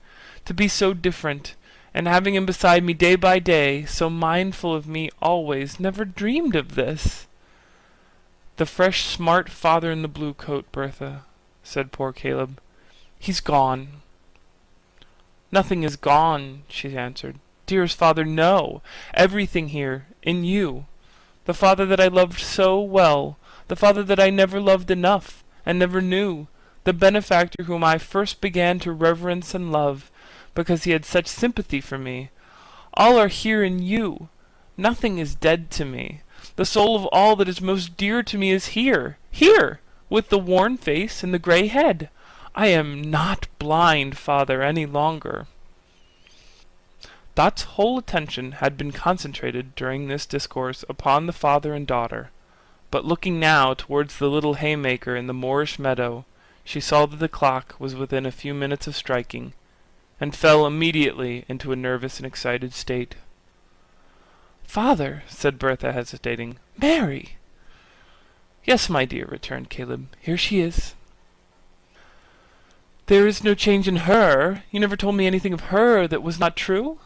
"to be so different, and having him beside me day by day, so mindful of me always, never dreamed of this." "The fresh, smart father in the blue coat, Bertha," said poor Caleb. "He's gone." "Nothing is gone," she answered. "Dearest father, no. Everything here, in you. The father that I loved so well, the father that I never loved enough, and never knew, the benefactor whom I first began to reverence and love, because he had such sympathy for me. All are here in you. Nothing is dead to me. The soul of all that is most dear to me is here, with the worn face and the grey head. I am not blind, father, any longer." Dot's whole attention had been concentrated during this discourse upon the father and daughter, but looking now towards the little haymaker in the moorish meadow, she saw that the clock was within a few minutes of striking, and fell immediately into a nervous and excited state. "Father," said Bertha, hesitating. "Mary!" "Yes, my dear," returned Caleb. "Here she is." "There is no change in her? You never told me anything of her that was not true?"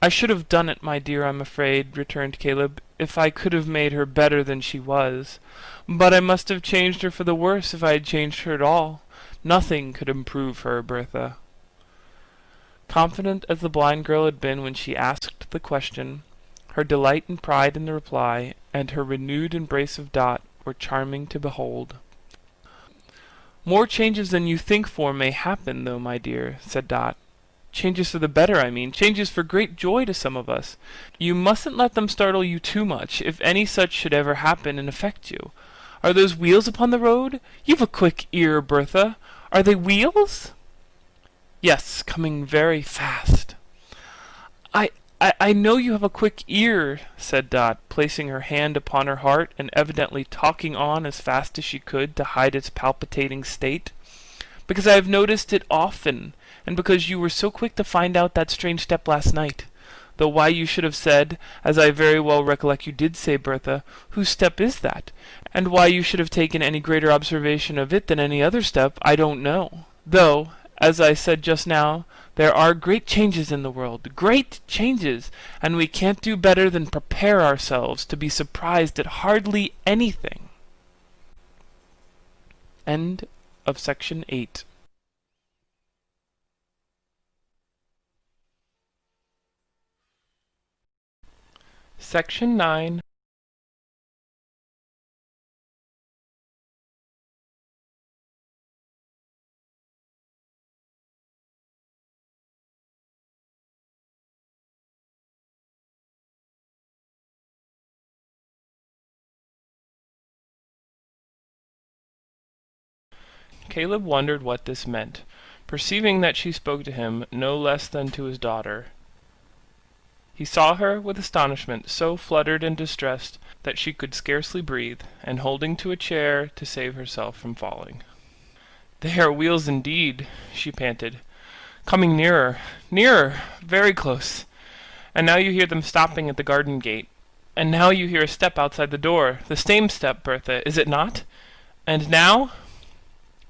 "I should have done it, my dear, I'm afraid," returned Caleb, "if I could have made her better than she was. But I must have changed her for the worse if I had changed her at all. Nothing could improve her, Bertha." Confident as the blind girl had been when she asked the question, her delight and pride in the reply, and her renewed embrace of Dot, were charming to behold. "More changes than you think for may happen, though, my dear," said Dot. "Changes for the better, I mean. Changes for great joy to some of us. You mustn't let them startle you too much, if any such should ever happen and affect you. Are those wheels upon the road? You've a quick ear, Bertha. Are they wheels?" "Yes, coming very fast." I know you have a quick ear," said Dot, placing her hand upon her heart, and evidently talking on as fast as she could to hide its palpitating state, "because I have noticed it often, and because you were so quick to find out that strange step last night. Though why you should have said, as I very well recollect you did say, Bertha, 'Whose step is that?' and why you should have taken any greater observation of it than any other step, I don't know. Though, as I said just now, there are great changes in the world, great changes, and we can't do better than prepare ourselves to be surprised at hardly anything." End of section 8. Section 9. Caleb wondered what this meant, perceiving that she spoke to him no less than to his daughter. He saw her, with astonishment, so fluttered and distressed that she could scarcely breathe, and holding to a chair to save herself from falling. "They are wheels indeed," she panted, "coming nearer, nearer, very close. And now you hear them stopping at the garden gate. And now you hear a step outside the door, the same step, Bertha, is it not? And now—"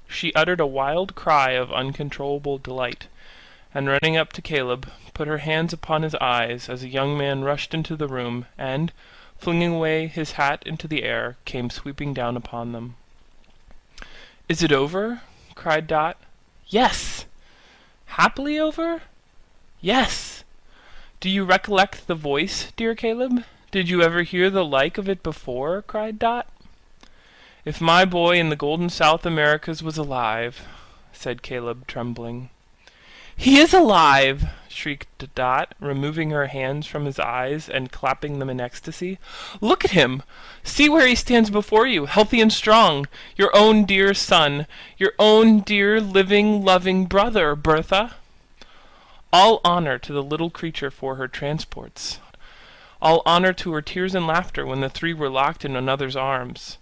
She uttered a wild cry of uncontrollable delight, and running up to Caleb, put her hands upon his eyes as a young man rushed into the room, and, flinging away his hat into the air, came sweeping down upon them. "Is it over?" cried Dot. "Yes." "Happily over?" "Yes." "Do you recollect the voice, dear Caleb? Did you ever hear the like of it before?" cried Dot. "If my boy in the golden South Americas was alive," said Caleb, trembling. "He is alive!" shrieked Dot, removing her hands from his eyes and clapping them in ecstasy. "Look at him! See where he stands before you, healthy and strong! Your own dear son, your own dear, living, loving brother, Bertha!" All honor to the little creature for her transports. All honor to her tears and laughter when the three were locked in another's arms.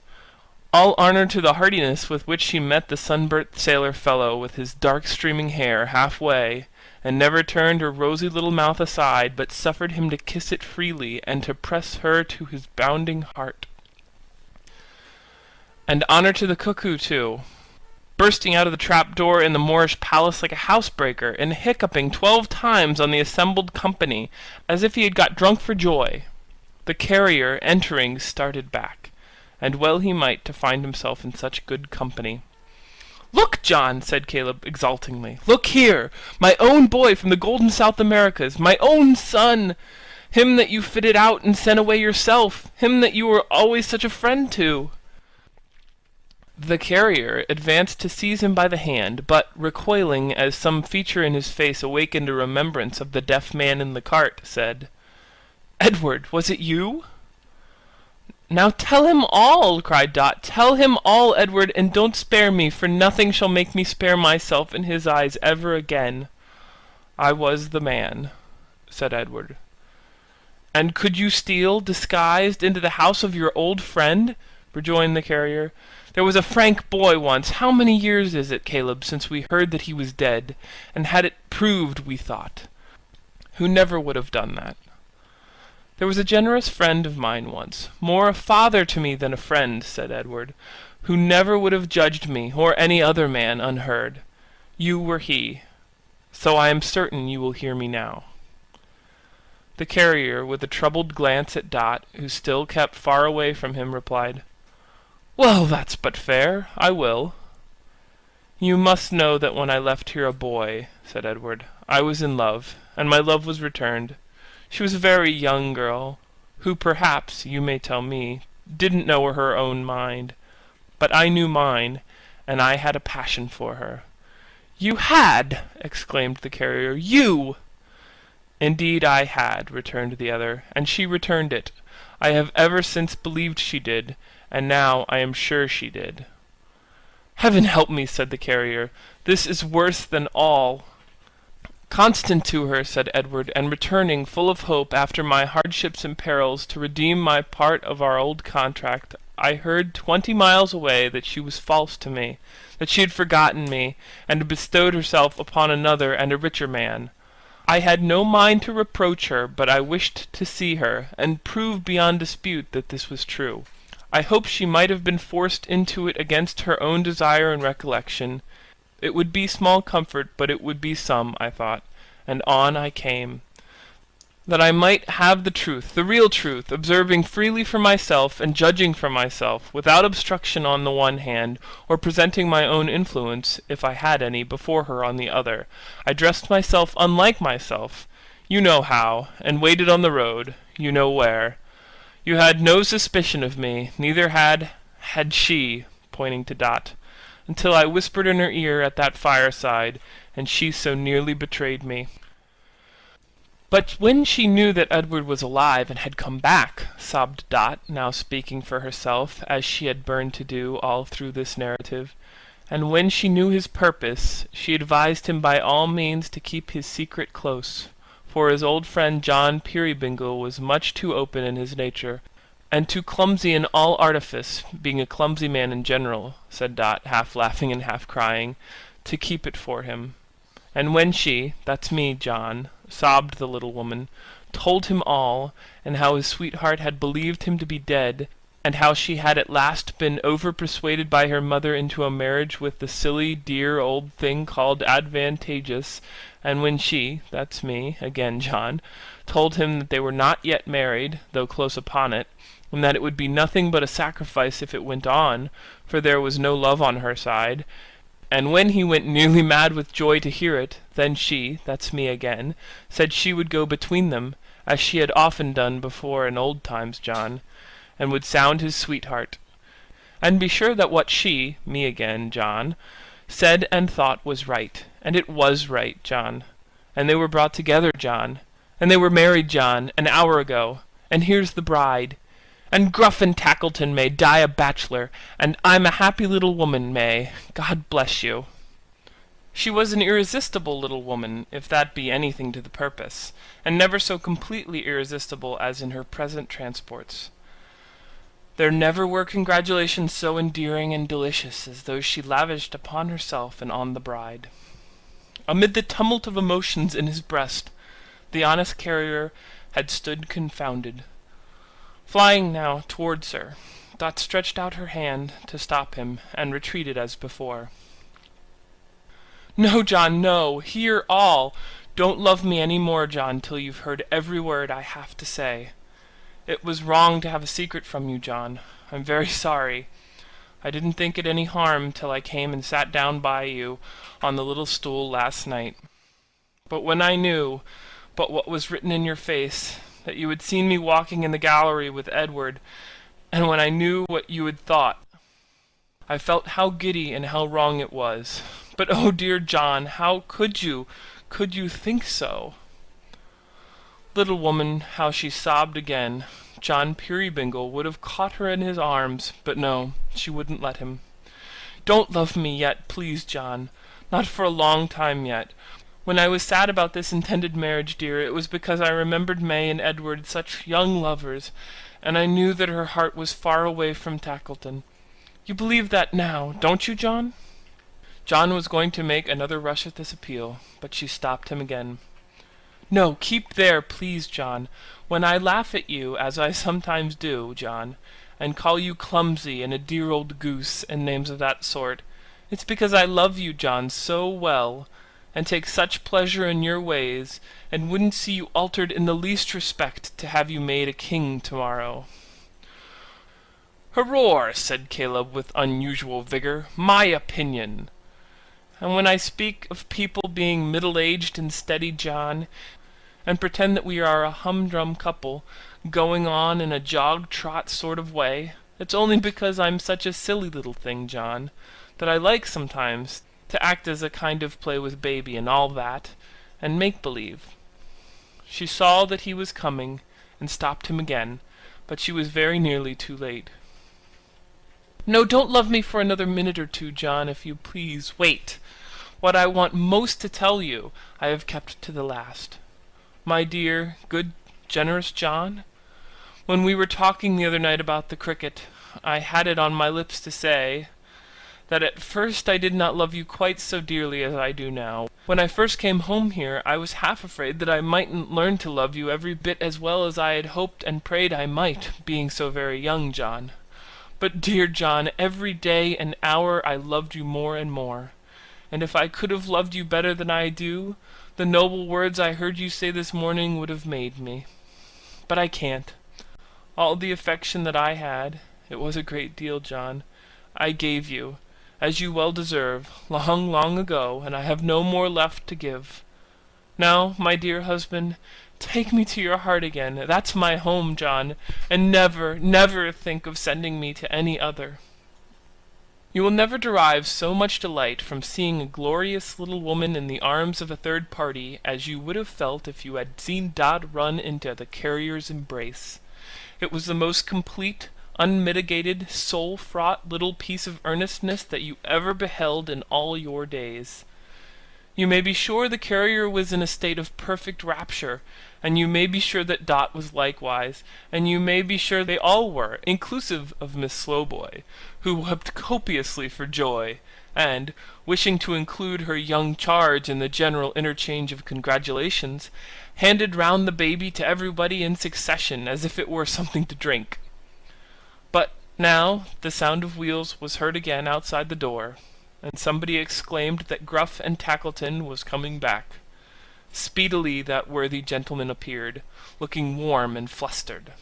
All honor to the heartiness with which she met the sunburnt sailor fellow with his dark streaming hair half-way, and never turned her rosy little mouth aside, but suffered him to kiss it freely and to press her to his bounding heart. And honor to the cuckoo, too. bursting out of the trap-door in the Moorish palace like a housebreaker, and hiccuping 12 times on the assembled company, as if he had got drunk for joy. The carrier, entering, started back, and well he might to find himself in such good company. "Look, John," said Caleb exultingly. "Look here! My own boy from the golden South Americas, my own son! Him that you fitted out and sent away yourself, him that you were always such a friend to." The carrier advanced to seize him by the hand, but, recoiling as some feature in his face awakened a remembrance of the deaf man in the cart, said, "Edward, was it you?" "Now tell him all," cried Dot. "Tell him all, Edward, and don't spare me, for nothing shall make me spare myself in his eyes ever again." "I was the man," said Edward. "And could you steal, disguised, into the house of your old friend?" rejoined the carrier. "There was a frank boy once. How many years is it, Caleb, since we heard that he was dead, and had it proved, we thought, who never would have done that?" "There was a generous friend of mine once, more a father to me than a friend," said Edward, "who never would have judged me, or any other man, unheard. You were he. So I am certain you will hear me now." The carrier, with a troubled glance at Dot, who still kept far away from him, replied, "Well, that's but fair. I will." "You must know that when I left here a boy," said Edward, "I was in love, and my love was returned. She was a very young girl, who perhaps, you may tell me, didn't know her own mind. But I knew mine, and I had a passion for her." "You had!" exclaimed the carrier. "You!" "Indeed I had," returned the other, "and she returned it. I have ever since believed she did, and now I am sure she did." "Heaven help me," said the carrier. "This is worse than all." "Constant to her," said Edward, "and returning, full of hope, after my hardships and perils, to redeem my part of our old contract, I heard 20 miles away that she was false to me, that she had forgotten me, and had bestowed herself upon another and a richer man. I had no mind to reproach her, but I wished to see her, and prove beyond dispute that this was true. I hoped she might have been forced into it against her own desire and recollection. It would be small comfort, but it would be some, I thought, and on I came, that I might have the truth, the real truth, observing freely for myself, and judging for myself, without obstruction on the one hand, or presenting my own influence, if I had any, before her on the other. I dressed myself unlike myself, you know how, and waited on the road, you know where. You had no suspicion of me, neither had she," pointing to Dot, "until I whispered in her ear at that fireside, and she so nearly betrayed me." "But when she knew that Edward was alive and had come back," sobbed Dot, now speaking for herself, as she had burned to do all through this narrative, "and when she knew his purpose, she advised him by all means to keep his secret close, for his old friend John Peerybingle was much too open in his nature, and too clumsy in all artifice, being a clumsy man in general," said Dot, half laughing and half crying, "to keep it for him. And when she, that's me, John," sobbed the little woman, "told him all, and how his sweetheart had believed him to be dead, and how she had at last been over-persuaded by her mother into a marriage with the silly, dear old thing called Advantageous, and when she, that's me, again, John, told him that they were not yet married, though close upon it, and that it would be nothing but a sacrifice if it went on, for there was no love on her side, and when he went nearly mad with joy to hear it, then she, that's me again, said she would go between them, as she had often done before in old times, John, and would sound his sweetheart. And be sure that what she, me again, John, said and thought was right, and it was right, John. And they were brought together, John, and they were married, John, an hour ago, and here's the bride. And Gruffin Tackleton may die a bachelor, and I'm a happy little woman, may. God bless you." She was an irresistible little woman, if that be anything to the purpose, and never so completely irresistible as in her present transports. There never were congratulations so endearing and delicious as those she lavished upon herself and on the bride. Amid the tumult of emotions in his breast, the honest carrier had stood confounded. Flying now towards her, Dot stretched out her hand to stop him, and retreated as before. No, John, no! Hear all! Don't love me any more, John, till you've heard every word I have to say. It was wrong to have a secret from you, John. I'm very sorry. I didn't think it any harm till I came and sat down by you on the little stool last night. But when I knew but what was written in your face, that you had seen me walking in the gallery with Edward, and when I knew what you had thought, I felt how giddy and how wrong it was. But oh dear John, how could you think so? Little woman, how she sobbed again. John Peerybingle would have caught her in his arms, but no, she wouldn't let him. Don't love me yet, please, John. Not for a long time yet. When I was sad about this intended marriage, dear, it was because I remembered May and Edward such young lovers, and I knew that her heart was far away from Tackleton. You believe that now, don't you, John? John was going to make another rush at this appeal, but she stopped him again. No, keep there, please, John. When I laugh at you, as I sometimes do, John, and call you clumsy and a dear old goose, and names of that sort, it's because I love you, John, so well, and take such pleasure in your ways, and wouldn't see you altered in the least respect to have you made a king tomorrow. "Hurroar!" said Caleb with unusual vigour. "My opinion! And when I speak of people being middle-aged and steady, John, and pretend that we are a humdrum couple, going on in a jog-trot sort of way, it's only because I'm such a silly little thing, John, that I like sometimes to act as a kind of play with baby and all that, and make-believe." She saw that he was coming, and stopped him again, but she was very nearly too late. "No, don't love me for another minute or two, John, if you please. Wait. What I want most to tell you, I have kept to the last. My dear, good, generous John, when we were talking the other night about the cricket, I had it on my lips to say that at first I did not love you quite so dearly as I do now. When I first came home here, I was half afraid that I mightn't learn to love you every bit as well as I had hoped and prayed I might, being so very young, John. But, dear John, every day and hour I loved you more and more, and if I could have loved you better than I do, the noble words I heard you say this morning would have made me. But I can't. All the affection that I had, it was a great deal, John, I gave you, as you well deserve, long, long ago, and I have no more left to give. Now, my dear husband, take me to your heart again. That's my home, John, and never, never think of sending me to any other. You will never derive so much delight from seeing a glorious little woman in the arms of a third party as you would have felt if you had seen Dot run into the carrier's embrace. It was the most complete, unmitigated, soul-fraught little piece of earnestness that you ever beheld in all your days. You may be sure the carrier was in a state of perfect rapture, and you may be sure that Dot was likewise, and you may be sure they all were, inclusive of Miss Slowboy, who wept copiously for joy, and, wishing to include her young charge in the general interchange of congratulations, handed round the baby to everybody in succession as if it were something to drink. But now the sound of wheels was heard again outside the door, and somebody exclaimed that Gruff and Tackleton was coming back. Speedily that worthy gentleman appeared, looking warm and flustered.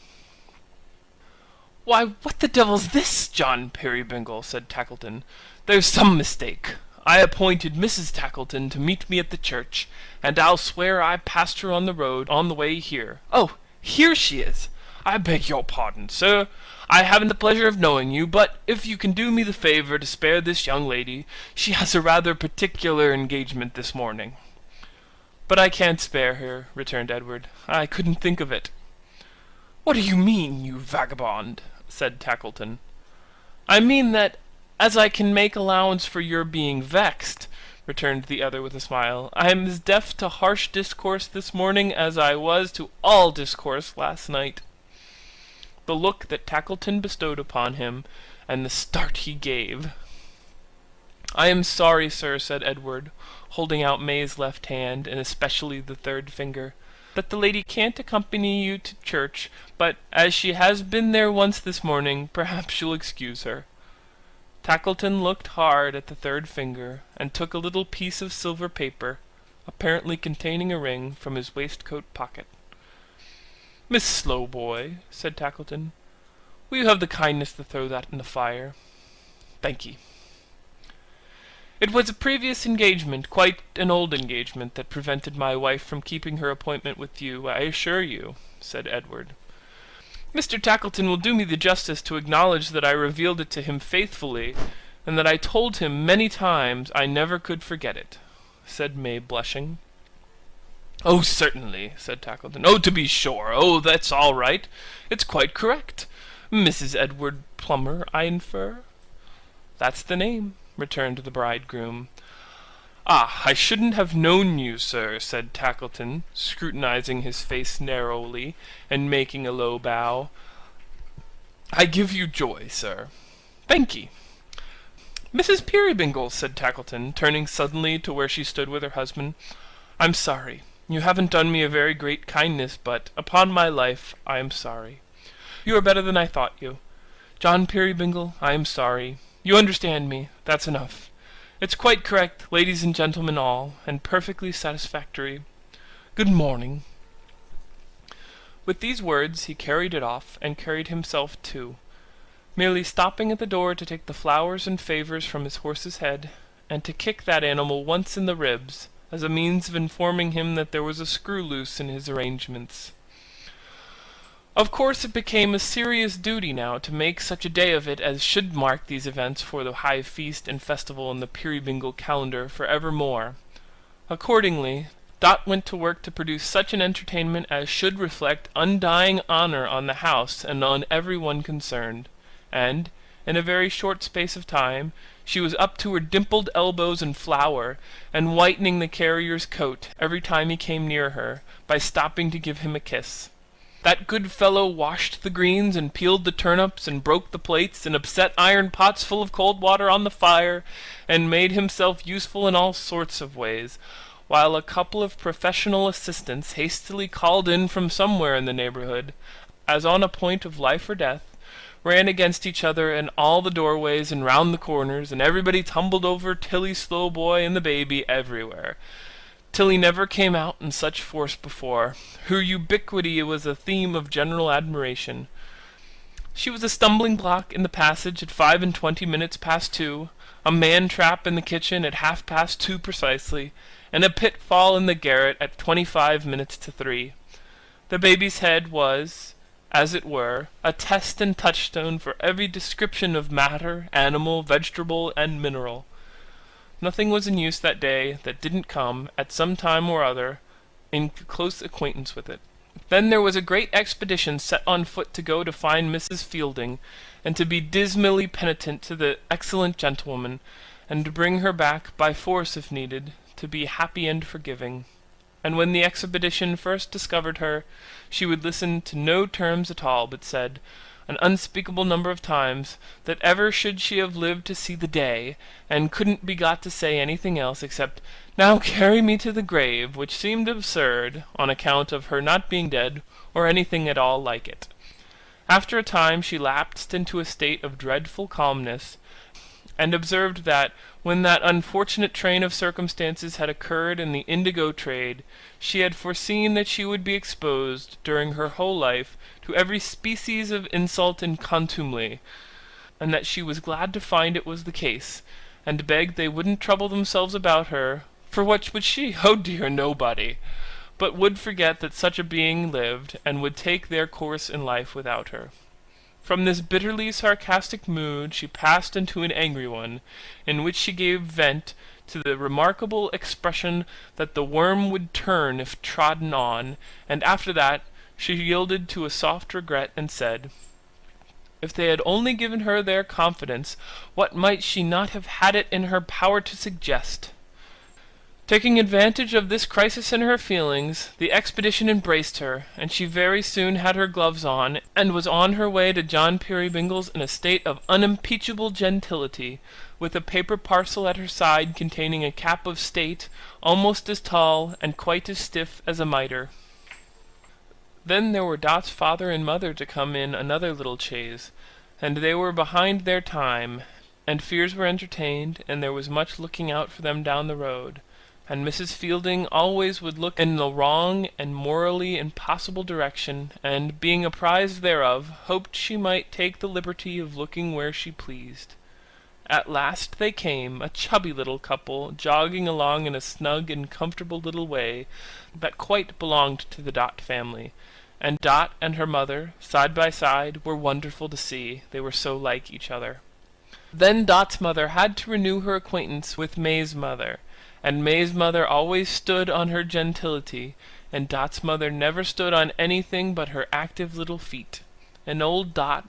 "Why, what the devil's this, John Peerybingle?" said Tackleton. "There's some mistake. I appointed Mrs. Tackleton to meet me at the church, and I'll swear I passed her on the road on the way here. Oh, here she is! I beg your pardon, sir. I haven't the pleasure of knowing you, but if you can do me the favour to spare this young lady, she has a rather particular engagement this morning." "But I can't spare her," returned Edward. "I couldn't think of it." "What do you mean, you vagabond?" said Tackleton. "I mean that, as I can make allowance for your being vexed," returned the other with a smile, "I am as deaf to harsh discourse this morning as I was to all discourse last night." The look that Tackleton bestowed upon him, and the start he gave. "I am sorry, sir," said Edward, holding out May's left hand, and especially the third finger, "that the lady can't accompany you to church, but as she has been there once this morning, perhaps you'll excuse her." Tackleton looked hard at the third finger, and took a little piece of silver paper, apparently containing a ring, from his waistcoat pocket. "Miss Slowboy," said Tackleton, "will you have the kindness to throw that in the fire? Thank ye." "It was a previous engagement, quite an old engagement, that prevented my wife from keeping her appointment with you, I assure you," said Edward. "Mr. Tackleton will do me the justice to acknowledge that I revealed it to him faithfully, and that I told him many times I never could forget it," said May, blushing. "Oh, certainly," said Tackleton. "Oh, to be sure. Oh, that's all right. It's quite correct. Mrs. Edward Plummer, I infer?" "That's the name," returned the bridegroom. "Ah, I shouldn't have known you, sir," said Tackleton, scrutinizing his face narrowly, and making a low bow. "I give you joy, sir." "Thank ye." "Mrs. Peerybingle," said Tackleton, turning suddenly to where she stood with her husband, "I'm sorry. You haven't done me a very great kindness, but, upon my life, I am sorry. You are better than I thought you. John Peerybingle, I am sorry. You understand me. That's enough. It's quite correct, ladies and gentlemen all, and perfectly satisfactory. Good morning." With these words he carried it off, and carried himself too, merely stopping at the door to take the flowers and favours from his horse's head, and to kick that animal once in the ribs, as a means of informing him that there was a screw loose in his arrangements. Of course it became a serious duty now to make such a day of it as should mark these events for the high feast and festival in the Peerybingle calendar for evermore. Accordingly, Dot went to work to produce such an entertainment as should reflect undying honour on the house and on every one concerned, and, in a very short space of time, she was up to her dimpled elbows in flour, and whitening the carrier's coat every time he came near her, by stopping to give him a kiss. That good fellow washed the greens, and peeled the turnips, and broke the plates, and upset iron pots full of cold water on the fire, and made himself useful in all sorts of ways, while a couple of professional assistants, hastily called in from somewhere in the neighbourhood, as on a point of life or death, ran against each other in all the doorways and round the corners, and everybody tumbled over Tilly Slowboy and the baby everywhere. Tilly never came out in such force before. Her ubiquity was a theme of general admiration. She was a stumbling block in the passage at 25 minutes past 2, a man-trap in the kitchen at 2:30 precisely, and a pitfall in the garret at 25 minutes to 3. The baby's head was, as it were, a test and touchstone for every description of matter, animal, vegetable, and mineral. Nothing was in use that day that didn't come, at some time or other, in close acquaintance with it. Then there was a great expedition set on foot to go to find Mrs. Fielding, and to be dismally penitent to the excellent gentlewoman, and to bring her back, by force if needed, to be happy and forgiving. And when the expedition first discovered her, she would listen to no terms at all, but said, an unspeakable number of times, that ever should she have lived to see the day, and couldn't be got to say anything else except, "Now carry me to the grave," which seemed absurd, on account of her not being dead, or anything at all like it. After a time she lapsed into a state of dreadful calmness, and observed that, when that unfortunate train of circumstances had occurred in the indigo trade, she had foreseen that she would be exposed, during her whole life, to every species of insult and contumely, and that she was glad to find it was the case, and begged they wouldn't trouble themselves about her, for what would she? Oh dear, nobody! But would forget that such a being lived, and would take their course in life without her. From this bitterly sarcastic mood she passed into an angry one, in which she gave vent to the remarkable expression that the worm would turn if trodden on, and after that she yielded to a soft regret, and said, if they had only given her their confidence, what might she not have had it in her power to suggest? Taking advantage of this crisis in her feelings, the expedition embraced her, and she very soon had her gloves on, and was on her way to John Peerybingle's in a state of unimpeachable gentility, with a paper parcel at her side containing a cap of state, almost as tall and quite as stiff as a mitre. Then there were Dot's father and mother to come in another little chaise, and they were behind their time, and fears were entertained, and there was much looking out for them down the road, and Mrs. Fielding always would look in the wrong and morally impossible direction, and, being apprised thereof, hoped she might take the liberty of looking where she pleased. At last they came, a chubby little couple, jogging along in a snug and comfortable little way that quite belonged to the Dot family, and Dot and her mother, side by side, were wonderful to see, they were so like each other. Then Dot's mother had to renew her acquaintance with May's mother, and May's mother always stood on her gentility, and Dot's mother never stood on anything but her active little feet. And old Dot,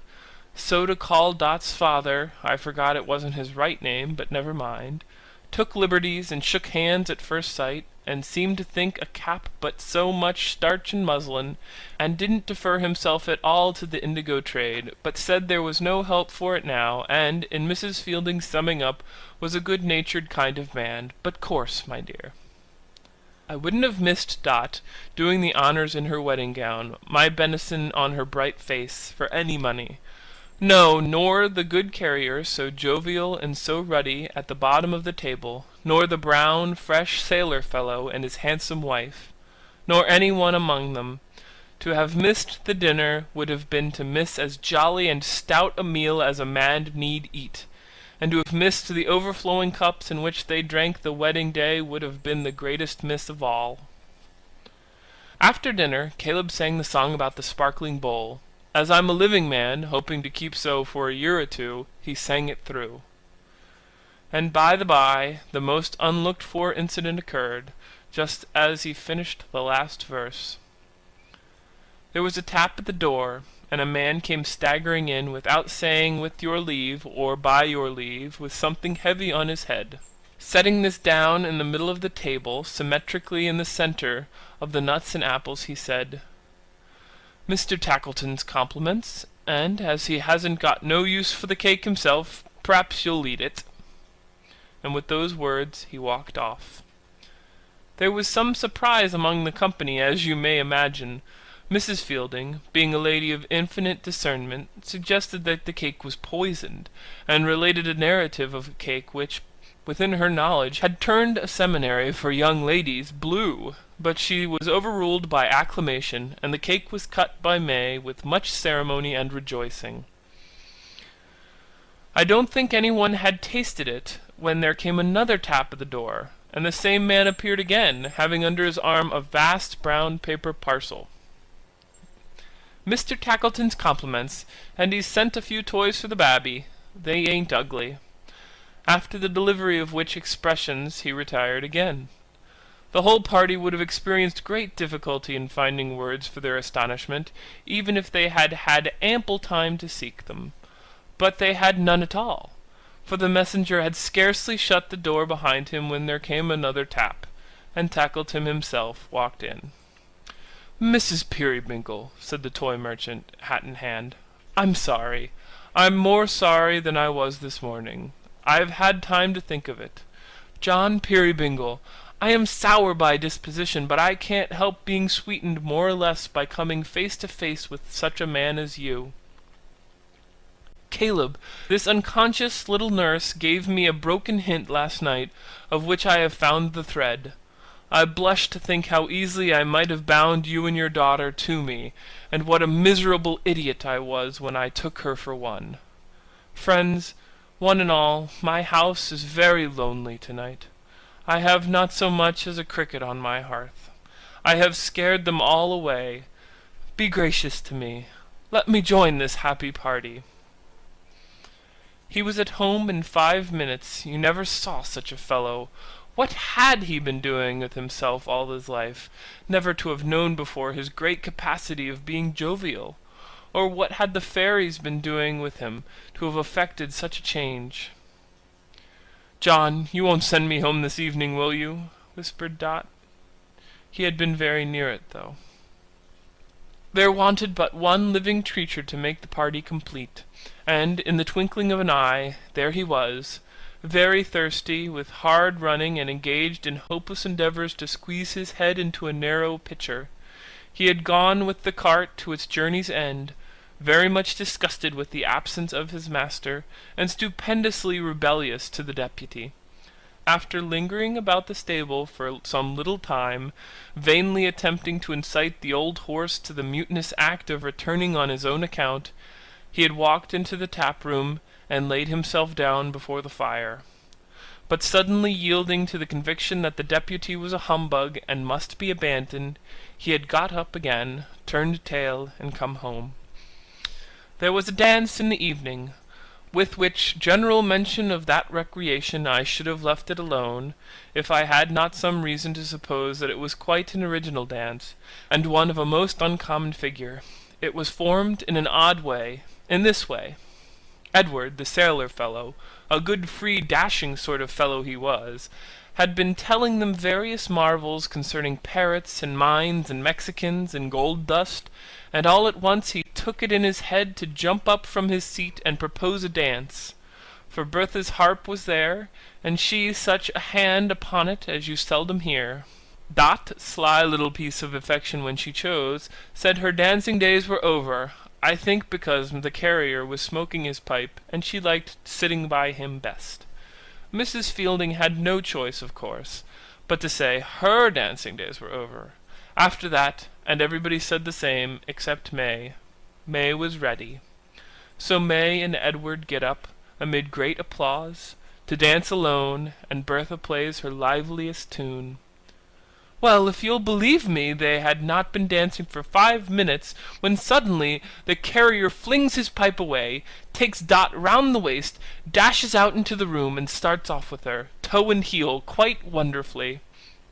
so to call Dot's father, I forgot it wasn't his right name, but never mind, took liberties and shook hands at first sight, and seemed to think a cap but so much starch and muslin, and didn't defer himself at all to the indigo trade, but said there was no help for it now, and, in Mrs. Fielding's summing up, was a good-natured kind of man, but coarse, my dear. I wouldn't have missed Dot doing the honours in her wedding gown, my benison on her bright face, for any money. No, nor the good carrier, so jovial and so ruddy, at the bottom of the table, nor the brown, fresh sailor fellow and his handsome wife, nor any one among them. To have missed the dinner would have been to miss as jolly and stout a meal as a man need eat, and to have missed the overflowing cups in which they drank the wedding day would have been the greatest miss of all. After dinner, Caleb sang the song about the sparkling bowl. As I'm a living man, hoping to keep so for a year or two, he sang it through. And by the by, the most unlooked-for incident occurred, just as he finished the last verse. There was a tap at the door, and a man came staggering in without saying with your leave or by your leave, with something heavy on his head. Setting this down in the middle of the table, symmetrically in the centre of the nuts and apples, he said, "Mr. Tackleton's compliments, and as he hasn't got no use for the cake himself, p'raps you'll eat it." And with those words he walked off. There was some surprise among the company, as you may imagine. Mrs. Fielding, being a lady of infinite discernment, suggested that the cake was poisoned, and related a narrative of a cake which, within her knowledge, had turned a seminary for young ladies blue, but she was overruled by acclamation, and the cake was cut by May with much ceremony and rejoicing. I don't think anyone had tasted it when there came another tap at the door, and the same man appeared again, having under his arm a vast brown paper parcel. "Mr. Tackleton's compliments, and he's sent a few toys for the babby. They ain't ugly." After the delivery of which expressions he retired again. The whole party would have experienced great difficulty in finding words for their astonishment, even if they had had ample time to seek them. But they had none at all, for the messenger had scarcely shut the door behind him when there came another tap, and Tackleton himself walked in. "Mrs. Peerybingle," said the toy merchant, hat in hand, "I'm sorry. I'm more sorry than I was this morning. I've had time to think of it. John Peerybingle, I am sour by disposition, but I can't help being sweetened more or less by coming face to face with such a man as you. Caleb, this unconscious little nurse gave me a broken hint last night, of which I have found the thread. I blush to think how easily I might have bound you and your daughter to me, and what a miserable idiot I was when I took her for one. Friends, one and all, my house is very lonely tonight. I have not so much as a cricket on my hearth. I have scared them all away. Be gracious to me. Let me join this happy party." He was at home in 5 minutes. You never saw such a fellow. What had he been doing with himself all his life, never to have known before his great capacity of being jovial? Or what had the fairies been doing with him, to have effected such a change? "John, you won't send me home this evening, will you?" whispered Dot. He had been very near it, though. There wanted but one living creature to make the party complete, and, in the twinkling of an eye, there he was, very thirsty, with hard running, and engaged in hopeless endeavours to squeeze his head into a narrow pitcher. He had gone with the cart to its journey's end, very much disgusted with the absence of his master, and stupendously rebellious to the deputy. After lingering about the stable for some little time, vainly attempting to incite the old horse to the mutinous act of returning on his own account, he had walked into the tap-room and laid himself down before the fire. But suddenly yielding to the conviction that the deputy was a humbug and must be abandoned, he had got up again, turned tail, and come home. There was a dance in the evening, with which general mention of that recreation I should have left it alone, if I had not some reason to suppose that it was quite an original dance, and one of a most uncommon figure. It was formed in an odd way, in this way. Edward, the sailor fellow, a good free dashing sort of fellow he was, had been telling them various marvels concerning parrots and mines and Mexicans and gold dust, and all at once he took it in his head to jump up from his seat and propose a dance. For Bertha's harp was there, and she such a hand upon it as you seldom hear. Dot, sly little piece of affection when she chose, said her dancing days were over, I think because the carrier was smoking his pipe, and she liked sitting by him best. Mrs. Fielding had no choice, of course, but to say her dancing days were over. After that, and everybody said the same, except May. May was ready. So May and Edward get up, amid great applause, to dance alone, and Bertha plays her liveliest tune. Well, if you'll believe me, they had not been dancing for 5 minutes, when suddenly the carrier flings his pipe away, takes Dot round the waist, dashes out into the room, and starts off with her, toe and heel, quite wonderfully.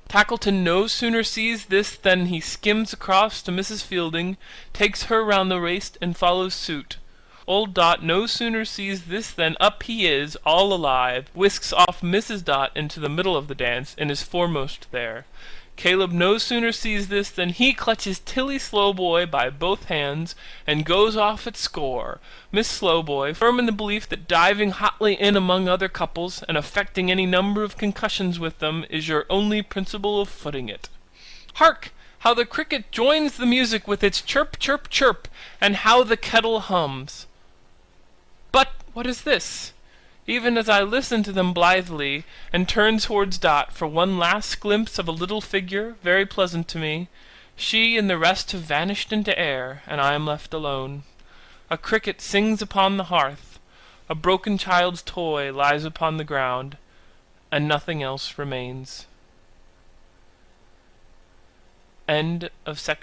Tackleton no sooner sees this than he skims across to Mrs. Fielding, takes her round the waist, and follows suit. Old Dot no sooner sees this than up he is, all alive, whisks off Mrs. Dot into the middle of the dance, and is foremost there. Caleb no sooner sees this than he clutches Tilly Slowboy by both hands, and goes off at score, Miss Slowboy firm in the belief that diving hotly in among other couples, and effecting any number of concussions with them, is your only principle of footing it. Hark! How the cricket joins the music with its chirp, chirp, chirp, and how the kettle hums! But what is this? Even as I listen to them blithely, and turn towards Dot for one last glimpse of a little figure, very pleasant to me, she and the rest have vanished into air, and I am left alone. A cricket sings upon the hearth, a broken child's toy lies upon the ground, and nothing else remains. End of section